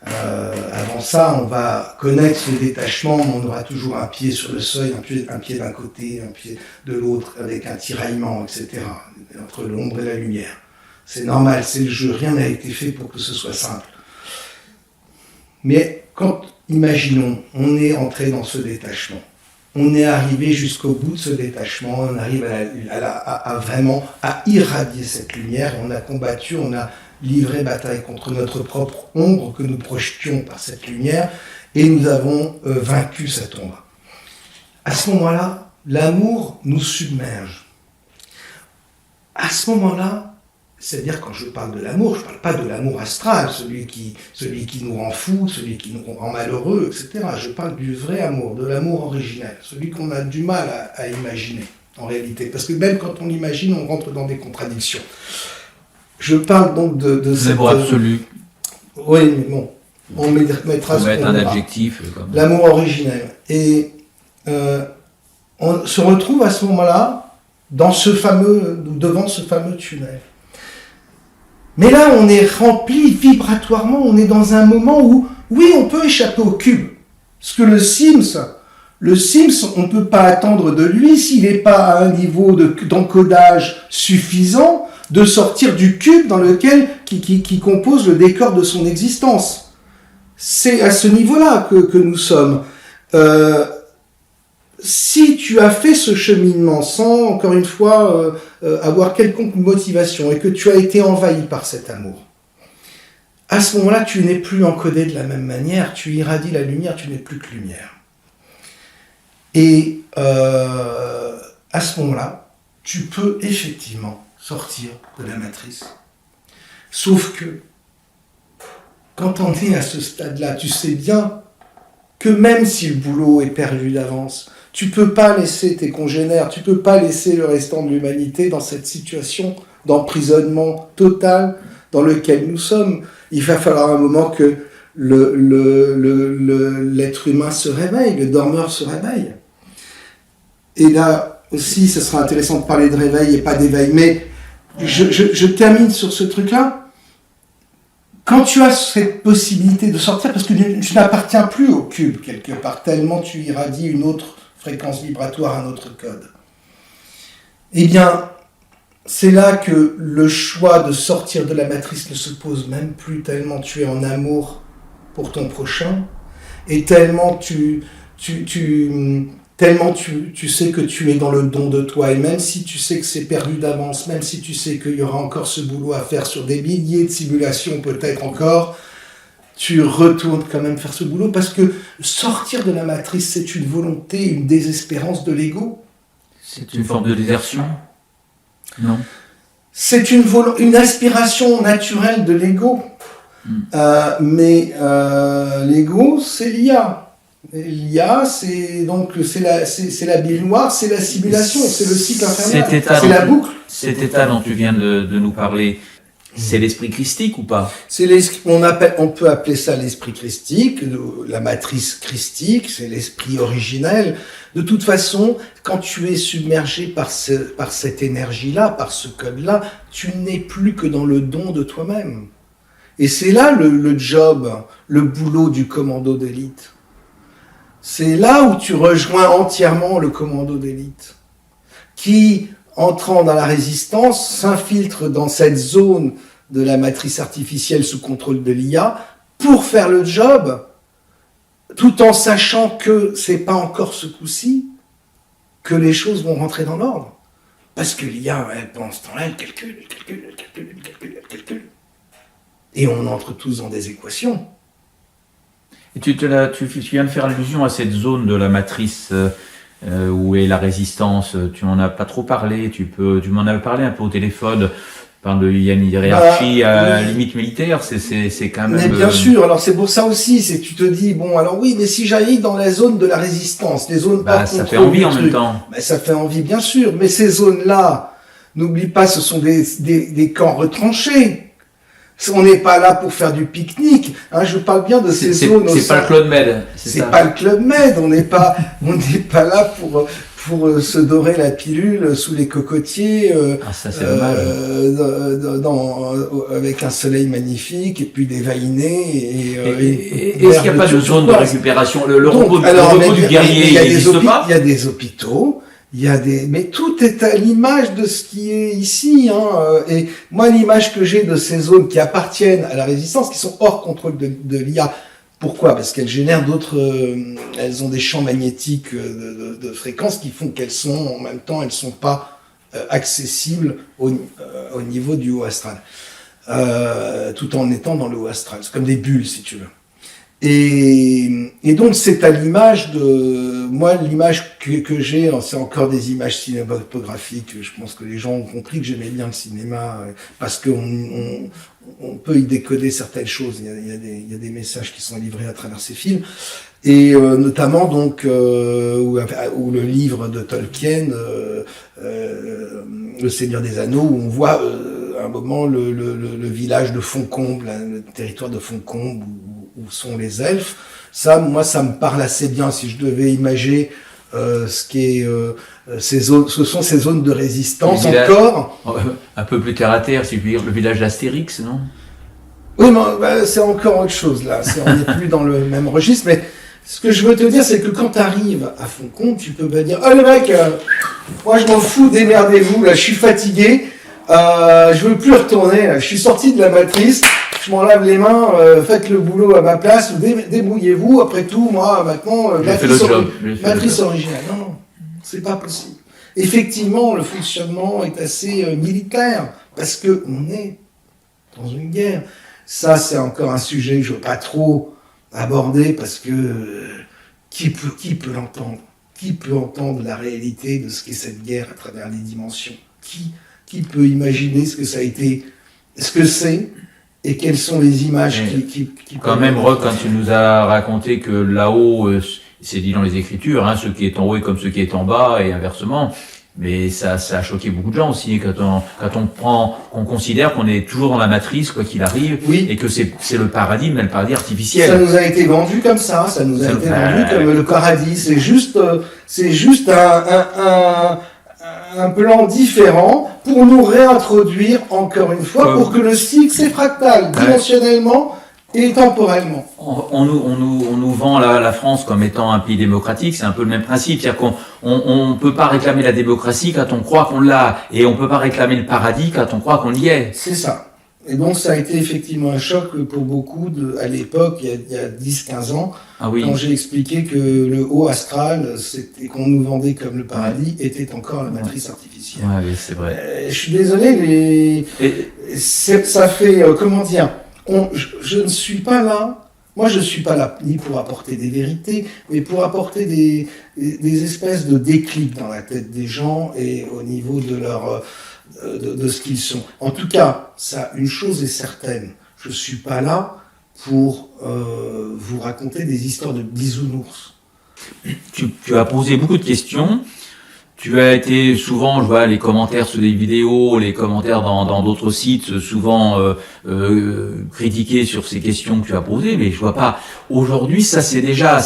Avant ça, on va connaître ce détachement, mais on aura toujours un pied sur le seuil, un pied d'un côté, un pied de l'autre, avec un tiraillement, etc., entre l'ombre et la lumière. C'est normal, c'est le jeu, rien n'a été fait pour que ce soit simple. Mais quand, imaginons, on est entré dans ce détachement, on est arrivé jusqu'au bout de ce détachement, on arrive à vraiment à irradier cette lumière, on a combattu, on a livré bataille contre notre propre ombre que nous projetions par cette lumière, et nous avons vaincu cette ombre. À ce moment-là, l'amour nous submerge. À ce moment-là, c'est-à-dire quand je parle de l'amour, je ne parle pas de l'amour astral, celui qui nous rend fous, celui qui nous rend malheureux, etc. Je parle du vrai amour, de l'amour originel, celui qu'on a du mal à imaginer, en réalité. Parce que même quand on l'imagine, on rentre dans des contradictions. Je parle donc de cette... L'amour absolu. Oui, mais bon, on mettra ce qu'on mettre un adjectif. L'amour originel. Et on se retrouve à ce moment-là devant ce fameux tunnel. Mais là, on est rempli vibratoirement, on est dans un moment où, oui, on peut échapper au cube. Parce que le Sims, on ne peut pas attendre de lui, s'il n'est pas à un niveau d'encodage suffisant, de sortir du cube dans lequel qui compose le décor de son existence. C'est à ce niveau-là que nous sommes. Si tu as fait ce cheminement sans, encore une fois, avoir quelconque motivation et que tu as été envahi par cet amour, à ce moment-là, tu n'es plus encodé de la même manière, tu irradies la lumière, tu n'es plus que lumière. Et à ce moment-là, tu peux effectivement sortir de la matrice. Sauf que, quand on est à ce stade-là, tu sais bien que même si le boulot est perdu d'avance, tu ne peux pas laisser tes congénères, tu ne peux pas laisser le restant de l'humanité dans cette situation d'emprisonnement total dans lequel nous sommes. Il va falloir un moment que l'être humain se réveille, le dormeur se réveille. Et là aussi, ce sera intéressant de parler de réveil et pas d'éveil. Mais je termine sur ce truc-là. Quand tu as cette possibilité de sortir, parce que tu n'appartiens plus au cube quelque part, tellement tu irradies une autre fréquence vibratoire, un autre code. Eh bien, c'est là que le choix de sortir de la matrice ne se pose même plus, tellement tu es en amour pour ton prochain, et tellement tu sais que tu es dans le don de toi, et même si tu sais que c'est perdu d'avance, même si tu sais qu'il y aura encore ce boulot à faire sur des milliers de simulations peut-être encore, tu retournes quand même faire ce boulot, parce que sortir de la matrice, c'est une volonté, une désespérance de l'ego. C'est une forme de désertion ? Non. C'est une aspiration naturelle de l'ego. Mais l'ego, c'est l'IA. L'IA, c'est la bile noire, c'est la simulation, c'est le cycle infernal, c'est la boucle. Cet état dont tu viens de nous parler, c'est l'esprit christique ou pas ? On peut appeler ça l'esprit christique, la matrice christique, c'est l'esprit originel. De toute façon, quand tu es submergé par cette énergie-là, par ce code-là, tu n'es plus que dans le don de toi-même. Et c'est là le job, le boulot du commando d'élite. C'est là où tu rejoins entièrement le commando d'élite, qui, entrant dans la résistance, s'infiltre dans cette zone de la matrice artificielle sous contrôle de l'IA pour faire le job, tout en sachant que c'est pas encore ce coup-ci que les choses vont rentrer dans l'ordre. Parce que l'IA, pendant ce temps-là, elle calcule. Et on entre tous dans des équations. Et tu viens de faire allusion à cette zone de la matrice où est la résistance. Tu m'en as pas trop parlé. Tu m'en avais parlé un peu au téléphone. Il y a une hiérarchie à limite militaire. C'est quand même. Mais bien sûr. Alors c'est pour ça aussi. C'est tu te dis bon alors oui, mais si j'arrive dans la zone de la résistance, les zones pas ça fait envie en même temps. Ça fait envie bien sûr. Mais ces zones-là, n'oublie pas, ce sont des camps retranchés. On n'est pas là pour faire du pique-nique. Je parle bien de ces zones. C'est pas le Club Med. C'est pas le Club Med. On n'est pas là pour se dorer la pilule sous les cocotiers. Ça c'est dommage. Avec un soleil magnifique et puis des vainés. Et est-ce qu'il n'y a pas de zone de récupération ? Le repos du guerrier, il n'existe pas ? Il y a des hôpitaux. Mais tout est à l'image de ce qui est ici, et moi, l'image que j'ai de ces zones qui appartiennent à la résistance, qui sont hors contrôle de l'IA. Pourquoi ? Parce qu'elles génèrent elles ont des champs magnétiques de fréquences qui font qu'elles sont, en même temps, elles sont pas accessibles au niveau du haut astral. Tout en étant dans le haut astral. C'est comme des bulles, si tu veux. Et donc c'est à l'image l'image que j'ai, c'est encore des images cinématographiques. Je pense que les gens ont compris que j'aimais bien le cinéma parce qu'on peut y décoder certaines choses. Il y a des messages qui sont livrés à travers ces films, et notamment donc où le livre de Tolkien, Le Seigneur des Anneaux, où on voit à un moment le village de Foncombe, le territoire de Foncombe où sont les elfes. Ça me parle assez bien. Si je devais imager ce qui est ces zones, ce sont ces zones de résistance encore. Un peu plus terre à terre, si je puis dire, le village d'Astérix, non ? Oui, mais c'est encore autre chose là. On n'est plus dans le même registre. Mais ce que je veux te dire, c'est que quand tu arrives à Foncombe, tu peux pas dire « Oh les mecs, moi je m'en fous, démerdez-vous, là, je suis fatigué, je veux plus retourner, là, je suis sorti de la matrice. » Je m'en lave les mains, faites le boulot à ma place, débrouillez-vous, après tout, moi, maintenant, matrice originale. Non, c'est pas possible. Effectivement, le fonctionnement est assez militaire, parce que on est dans une guerre. Ça, c'est encore un sujet que je ne veux pas trop aborder parce que qui peut l'entendre? Qui peut entendre la réalité de ce qu'est cette guerre à travers les dimensions? Qui peut imaginer ce que ça a été, ce que c'est, et quelles sont les images qui quand même, Roch, quand tu nous as raconté que là-haut, c'est dit dans les Écritures, hein, ce qui est en haut est comme ce qui est en bas, et inversement. Mais ça a choqué beaucoup de gens aussi, quand on considère qu'on est toujours dans la matrice, quoi qu'il arrive, oui. Et que c'est le paradis, mais le paradis artificiel. Ça nous a été vendu comme ça, ça nous a été vendu comme le paradis. C'est juste un plan différent pour nous réintroduire encore une fois, pour que le cycle, c'est fractal, dimensionnellement et temporellement. On nous vend la France comme étant un pays démocratique, c'est un peu le même principe, c'est-à-dire qu'on peut pas réclamer la démocratie quand on croit qu'on l'a, et on peut pas réclamer le paradis quand on croit qu'on y est. C'est ça. Et donc ça a été effectivement un choc pour beaucoup à l'époque, il y a 10-15 ans, quand j'ai expliqué que le haut astral, qu'on nous vendait comme le paradis, était encore la matrice artificielle. Ouais, oui, c'est vrai. Je suis désolé, ça fait, comment dire, je ne suis pas là, moi je ne suis pas là ni pour apporter des vérités, mais pour apporter des espèces de déclics dans la tête des gens et au niveau de leur... de ce qu'ils sont. En tout cas, une chose est certaine, je ne suis pas là pour vous raconter des histoires de bisounours. Tu as posé beaucoup de questions. Tu as été souvent, je vois les commentaires sous des vidéos, les commentaires dans d'autres sites, souvent critiqués sur ces questions que tu as posées, mais je vois pas. Aujourd'hui, ça c'est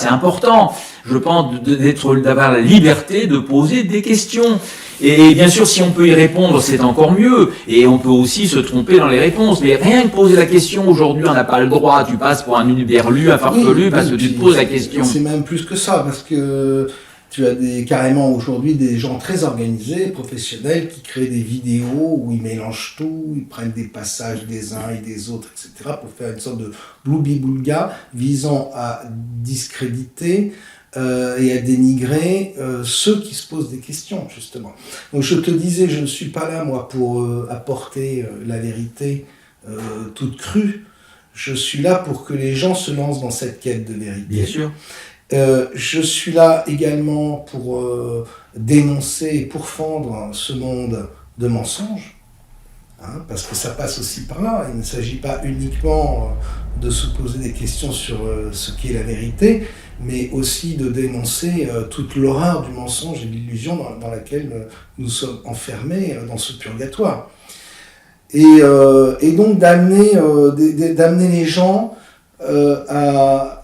important. Je pense d'avoir la liberté de poser des questions. Et bien sûr, si on peut y répondre, c'est encore mieux. Et on peut aussi se tromper dans les réponses. Mais rien que poser la question, aujourd'hui, on n'a pas le droit. Tu passes pour un uniberlu, un farfelu, parce que tu te poses la question. C'est même plus que ça, parce que tu as carrément aujourd'hui des gens très organisés, professionnels, qui créent des vidéos où ils mélangent tout, ils prennent des passages des uns et des autres, etc., pour faire une sorte de bloubi-boulga visant à discréditer et à dénigrer ceux qui se posent des questions, justement. Donc je te disais, je ne suis pas là, moi, pour apporter la vérité toute crue. Je suis là pour que les gens se lancent dans cette quête de vérité. Bien sûr. Je suis là également pour dénoncer et pourfendre ce monde de mensonges, hein, parce que ça passe aussi par là. Il ne s'agit pas uniquement de se poser des questions sur ce qu'est la vérité, mais aussi de dénoncer toute l'horreur du mensonge et de l'illusion dans laquelle nous sommes enfermés dans ce purgatoire. Et donc d'amener les gens à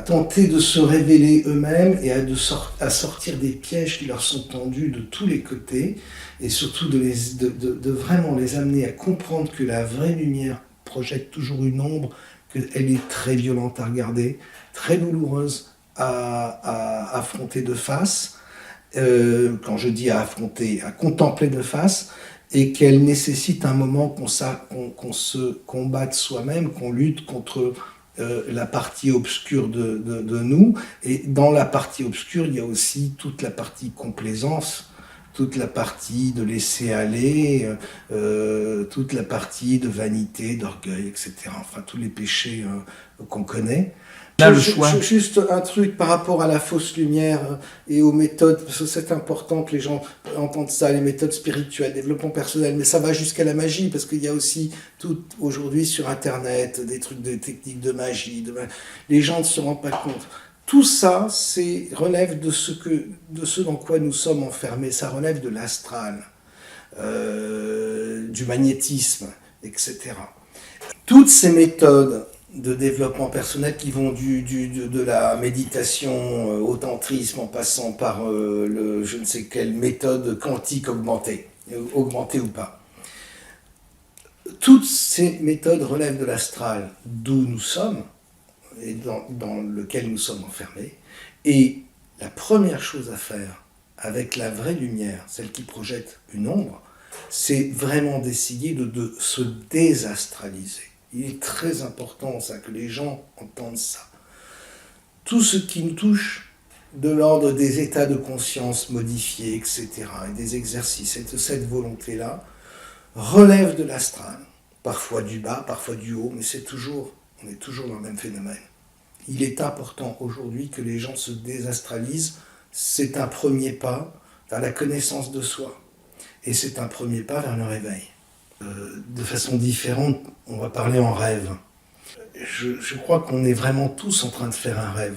tenter de se révéler eux-mêmes et à sortir des pièges qui leur sont tendus de tous les côtés, et surtout de vraiment les amener à comprendre que la vraie lumière projette toujours une ombre, qu'elle est très violente à regarder, très douloureuse à affronter de face, quand je dis à affronter, à contempler de face, et qu'elle nécessite un moment qu'on se combatte soi-même, qu'on lutte contre la partie obscure de nous. Et dans la partie obscure, il y a aussi toute la partie complaisance, toute la partie de laisser aller, toute la partie de vanité, d'orgueil, etc. Enfin, tous les péchés qu'on connaît. Là, juste un truc par rapport à la fausse lumière et aux méthodes, parce que c'est important que les gens entendent ça, les méthodes spirituelles, développement personnel, mais ça va jusqu'à la magie, parce qu'il y a aussi tout aujourd'hui sur Internet, des trucs de techniques de magie, les gens ne se rendent pas compte. Tout ça, relève de ce dans quoi nous sommes enfermés, ça relève de l'astral, du magnétisme, etc. Toutes ces méthodes de développement personnel qui vont de la méditation au tantrisme en passant par je ne sais quelle méthode quantique augmentée ou pas. Toutes ces méthodes relèvent de l'astral, d'où nous sommes et dans lequel nous sommes enfermés. Et la première chose à faire avec la vraie lumière, celle qui projette une ombre, c'est vraiment d'essayer de se désastraliser. Il est très important ça, que les gens entendent ça. Tout ce qui nous touche de l'ordre des états de conscience modifiés, etc., et des exercices, et de cette volonté-là, relève de l'astral. parfois du bas, parfois du haut, mais on est toujours dans le même phénomène. Il est important aujourd'hui que les gens se désastralisent. C'est un premier pas vers la connaissance de soi. Et c'est un premier pas vers le réveil. De façon différente, on va parler en rêve. Je crois qu'on est vraiment tous en train de faire un rêve.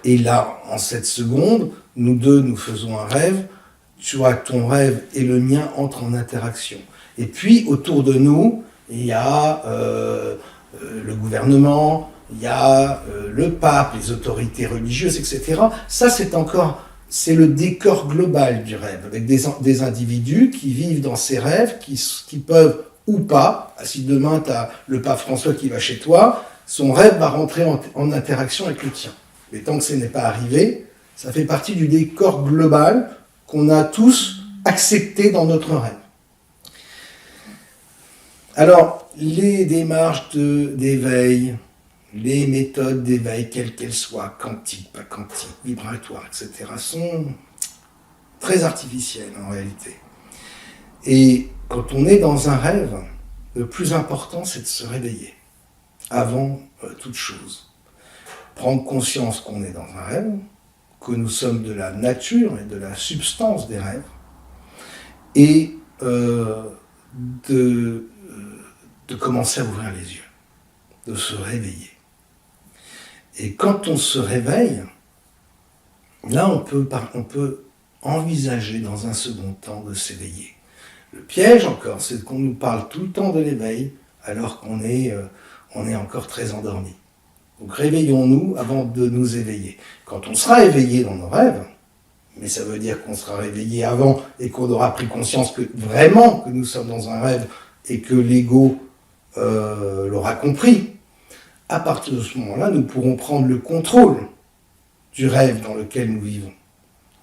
Et là, en cette seconde, nous deux, nous faisons un rêve. Tu vois, ton rêve et le mien entrent en interaction. Et puis, autour de nous, il y a le gouvernement, il y a le pape, les autorités religieuses, etc. Ça, c'est le décor global du rêve, avec des individus qui vivent dans ces rêves, qui peuvent ou pas, si demain tu as le pape François qui va chez toi, son rêve va rentrer en interaction avec le tien. Mais tant que ce n'est pas arrivé, ça fait partie du décor global qu'on a tous accepté dans notre rêve. Alors, les démarches d'éveil, les méthodes d'éveil, quelles qu'elles soient, quantiques, pas quantiques, vibratoires, etc., sont très artificielles en réalité. Et quand on est dans un rêve, le plus important, c'est de se réveiller, avant toute chose. Prendre conscience qu'on est dans un rêve, que nous sommes de la nature et de la substance des rêves, et de commencer à ouvrir les yeux, de se réveiller. Et quand on se réveille, là on peut envisager dans un second temps de s'éveiller. Le piège encore, c'est qu'on nous parle tout le temps de l'éveil, alors qu'on est encore très endormi. Donc réveillons-nous avant de nous éveiller. Quand on sera éveillé dans nos rêves, mais ça veut dire qu'on sera réveillé avant et qu'on aura pris conscience que vraiment que nous sommes dans un rêve et que l'ego l'aura compris, à partir de ce moment-là, nous pourrons prendre le contrôle du rêve dans lequel nous vivons.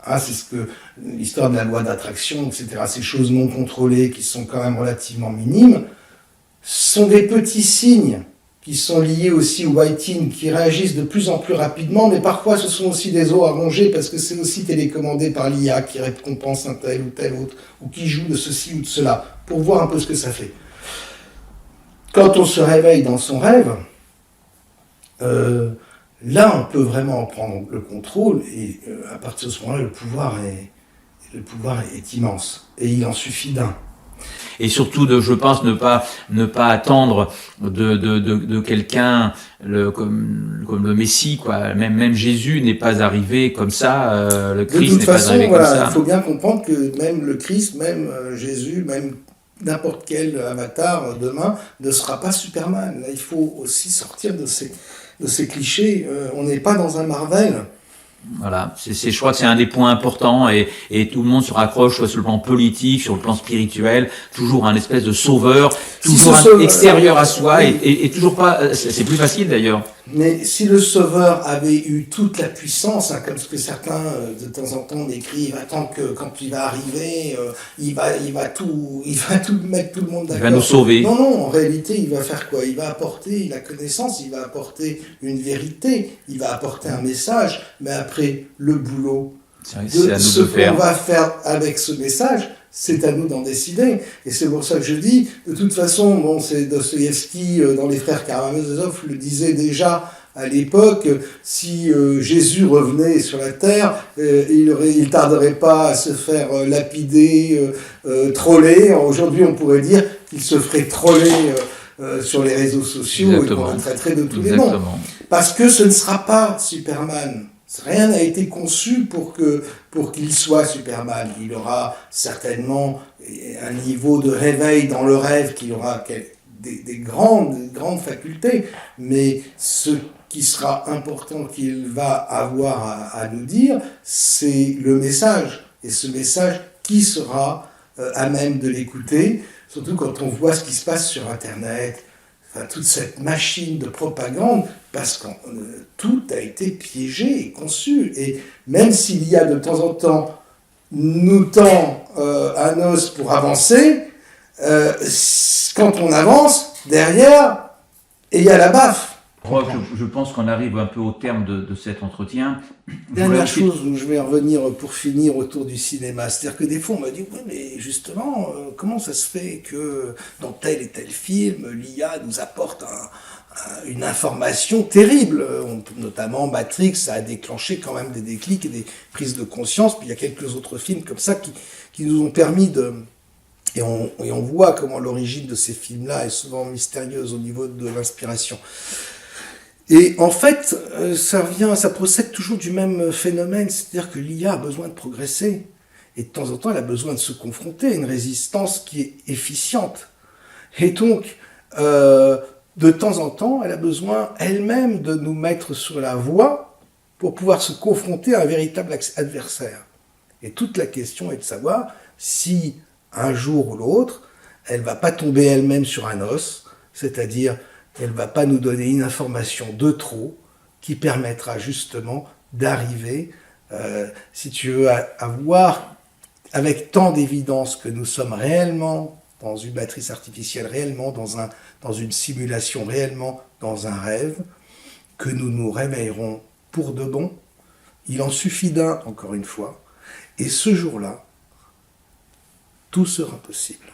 Ah, c'est ce que l'histoire de la loi d'attraction, etc., ces choses non contrôlées qui sont quand même relativement minimes, sont des petits signes qui sont liés aussi au whiting, qui réagissent de plus en plus rapidement, mais parfois ce sont aussi des os à ronger, parce que c'est aussi télécommandé par l'IA qui récompense un tel ou tel autre, ou qui joue de ceci ou de cela, pour voir un peu ce que ça fait. Quand on se réveille dans son rêve, là on peut vraiment prendre le contrôle, et à partir de ce moment-là, le pouvoir est immense, et il en suffit d'un. Et surtout, je pense, ne pas attendre de quelqu'un comme le Messie, quoi. Même Jésus n'est pas arrivé comme ça. Le Christ n'est pas arrivé comme ça. Il faut bien comprendre que même le Christ, même Jésus, même n'importe quel avatar demain ne sera pas Superman. Là, il faut aussi sortir de ces clichés. On n'est pas dans un Marvel. Voilà, je crois que c'est un des points importants, et tout le monde se raccroche soit sur le plan politique, sur le plan spirituel, toujours un espèce de sauveur, toujours extérieur à soi, et toujours pas, c'est plus facile d'ailleurs. Mais si le sauveur avait eu toute la puissance, hein, comme ce que certains de temps en temps écrivent, attends que quand il va arriver, il va tout mettre tout le monde d'accord. Il va nous sauver. Non, en réalité, il va faire quoi? Il va apporter la connaissance, il va apporter une vérité, il va apporter un message, mais après, le boulot de ce qu'on va faire avec ce message, c'est à nous d'en décider. Et c'est pour ça que je dis, de toute façon, c'est Dostoïevski dans Les Frères Karamazov le disait déjà à l'époque, si Jésus revenait sur la terre, il tarderait pas à se faire lapider, troller. Aujourd'hui, on pourrait dire qu'il se ferait troller sur les réseaux sociaux. Exactement. Et qu'on le traiterait de tous les noms. Parce que ce ne sera pas Superman. Rien n'a été conçu pour qu'il soit Superman. Il aura certainement un niveau de réveil dans le rêve, qu'il aura des grandes facultés, mais ce qui sera important qu'il va avoir à nous dire, c'est le message. Et ce message, qui sera à même de l'écouter, surtout quand on voit ce qui se passe sur Internet, enfin, toute cette machine de propagande, parce que tout a été piégé et conçu. Et même s'il y a de temps en temps, nous tend un os pour avancer, quand on avance, derrière, et il y a la baffe. Je pense qu'on arrive un peu au terme de cet entretien. Dernière chose où je vais revenir pour finir autour du cinéma, c'est-à-dire que des fois on m'a dit, oui mais justement, comment ça se fait que dans tel et tel film, l'IA nous apporte une information terrible, notamment Matrix, ça a déclenché quand même des déclics et des prises de conscience, puis il y a quelques autres films comme ça qui nous ont permis de... Et on voit comment l'origine de ces films-là est souvent mystérieuse au niveau de l'inspiration. Et en fait, ça procède toujours du même phénomène, c'est-à-dire que l'IA a besoin de progresser. Et de temps en temps, elle a besoin de se confronter à une résistance qui est efficiente. Et donc, de temps en temps, elle a besoin elle-même de nous mettre sur la voie pour pouvoir se confronter à un véritable adversaire. Et toute la question est de savoir si, un jour ou l'autre, elle ne va pas tomber elle-même sur un os, c'est-à-dire elle ne va pas nous donner une information de trop qui permettra justement d'arriver, si tu veux, à voir avec tant d'évidence que nous sommes réellement dans une matrice artificielle, réellement dans une simulation, réellement dans un rêve, que nous nous réveillerons pour de bon. Il en suffit d'un, encore une fois, et ce jour-là, tout sera possible.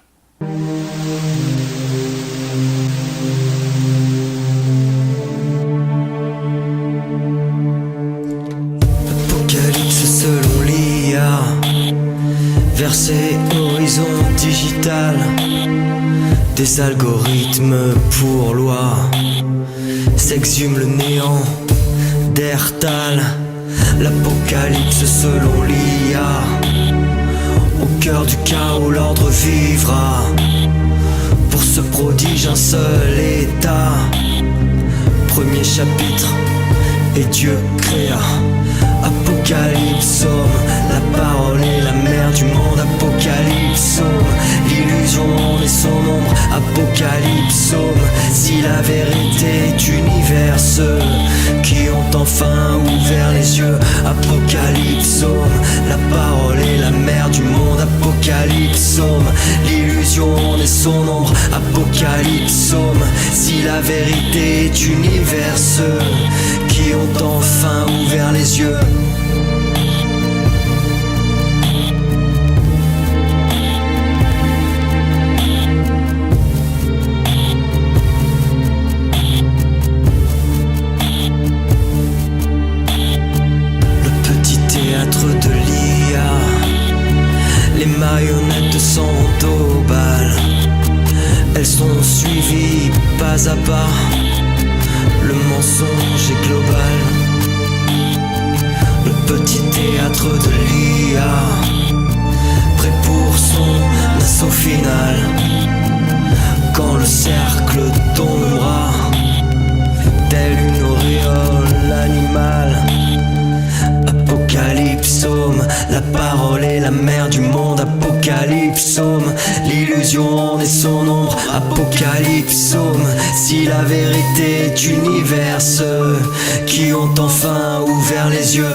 Apocalypse selon l'IA, versé horizon digital, des algorithmes pour loi, s'exhume le néant d'Ertal. L'apocalypse selon l'IA, au cœur du chaos l'ordre vivra. Pour ce prodige un seul état. Premier chapitre, et Dieu créa. Apocalypsome, la parole est la mère du monde. Apocalypsome, l'illusion est son ombre. Apocalypsome, si la vérité est univers, ceux qui ont enfin ouvert les yeux. Apocalypsome, la parole est la mère du monde. Apocalypsome, l'illusion est son ombre. Apocalypsome, si la vérité est univers, ceux qui ont enfin ouvert les yeux. De l'IA, les marionnettes s'en vont au bal. Elles sont suivies pas à pas. Le mensonge est global. Le petit théâtre de l'IA, prêt pour son assaut final. Quand le cercle tombera, tel une auréole animale. Apocalypsome, la parole est la mère du monde. Apocalypsome, l'illusion est son ombre. Apocalypsome, si la vérité est univers, ceux qui ont enfin ouvert les yeux.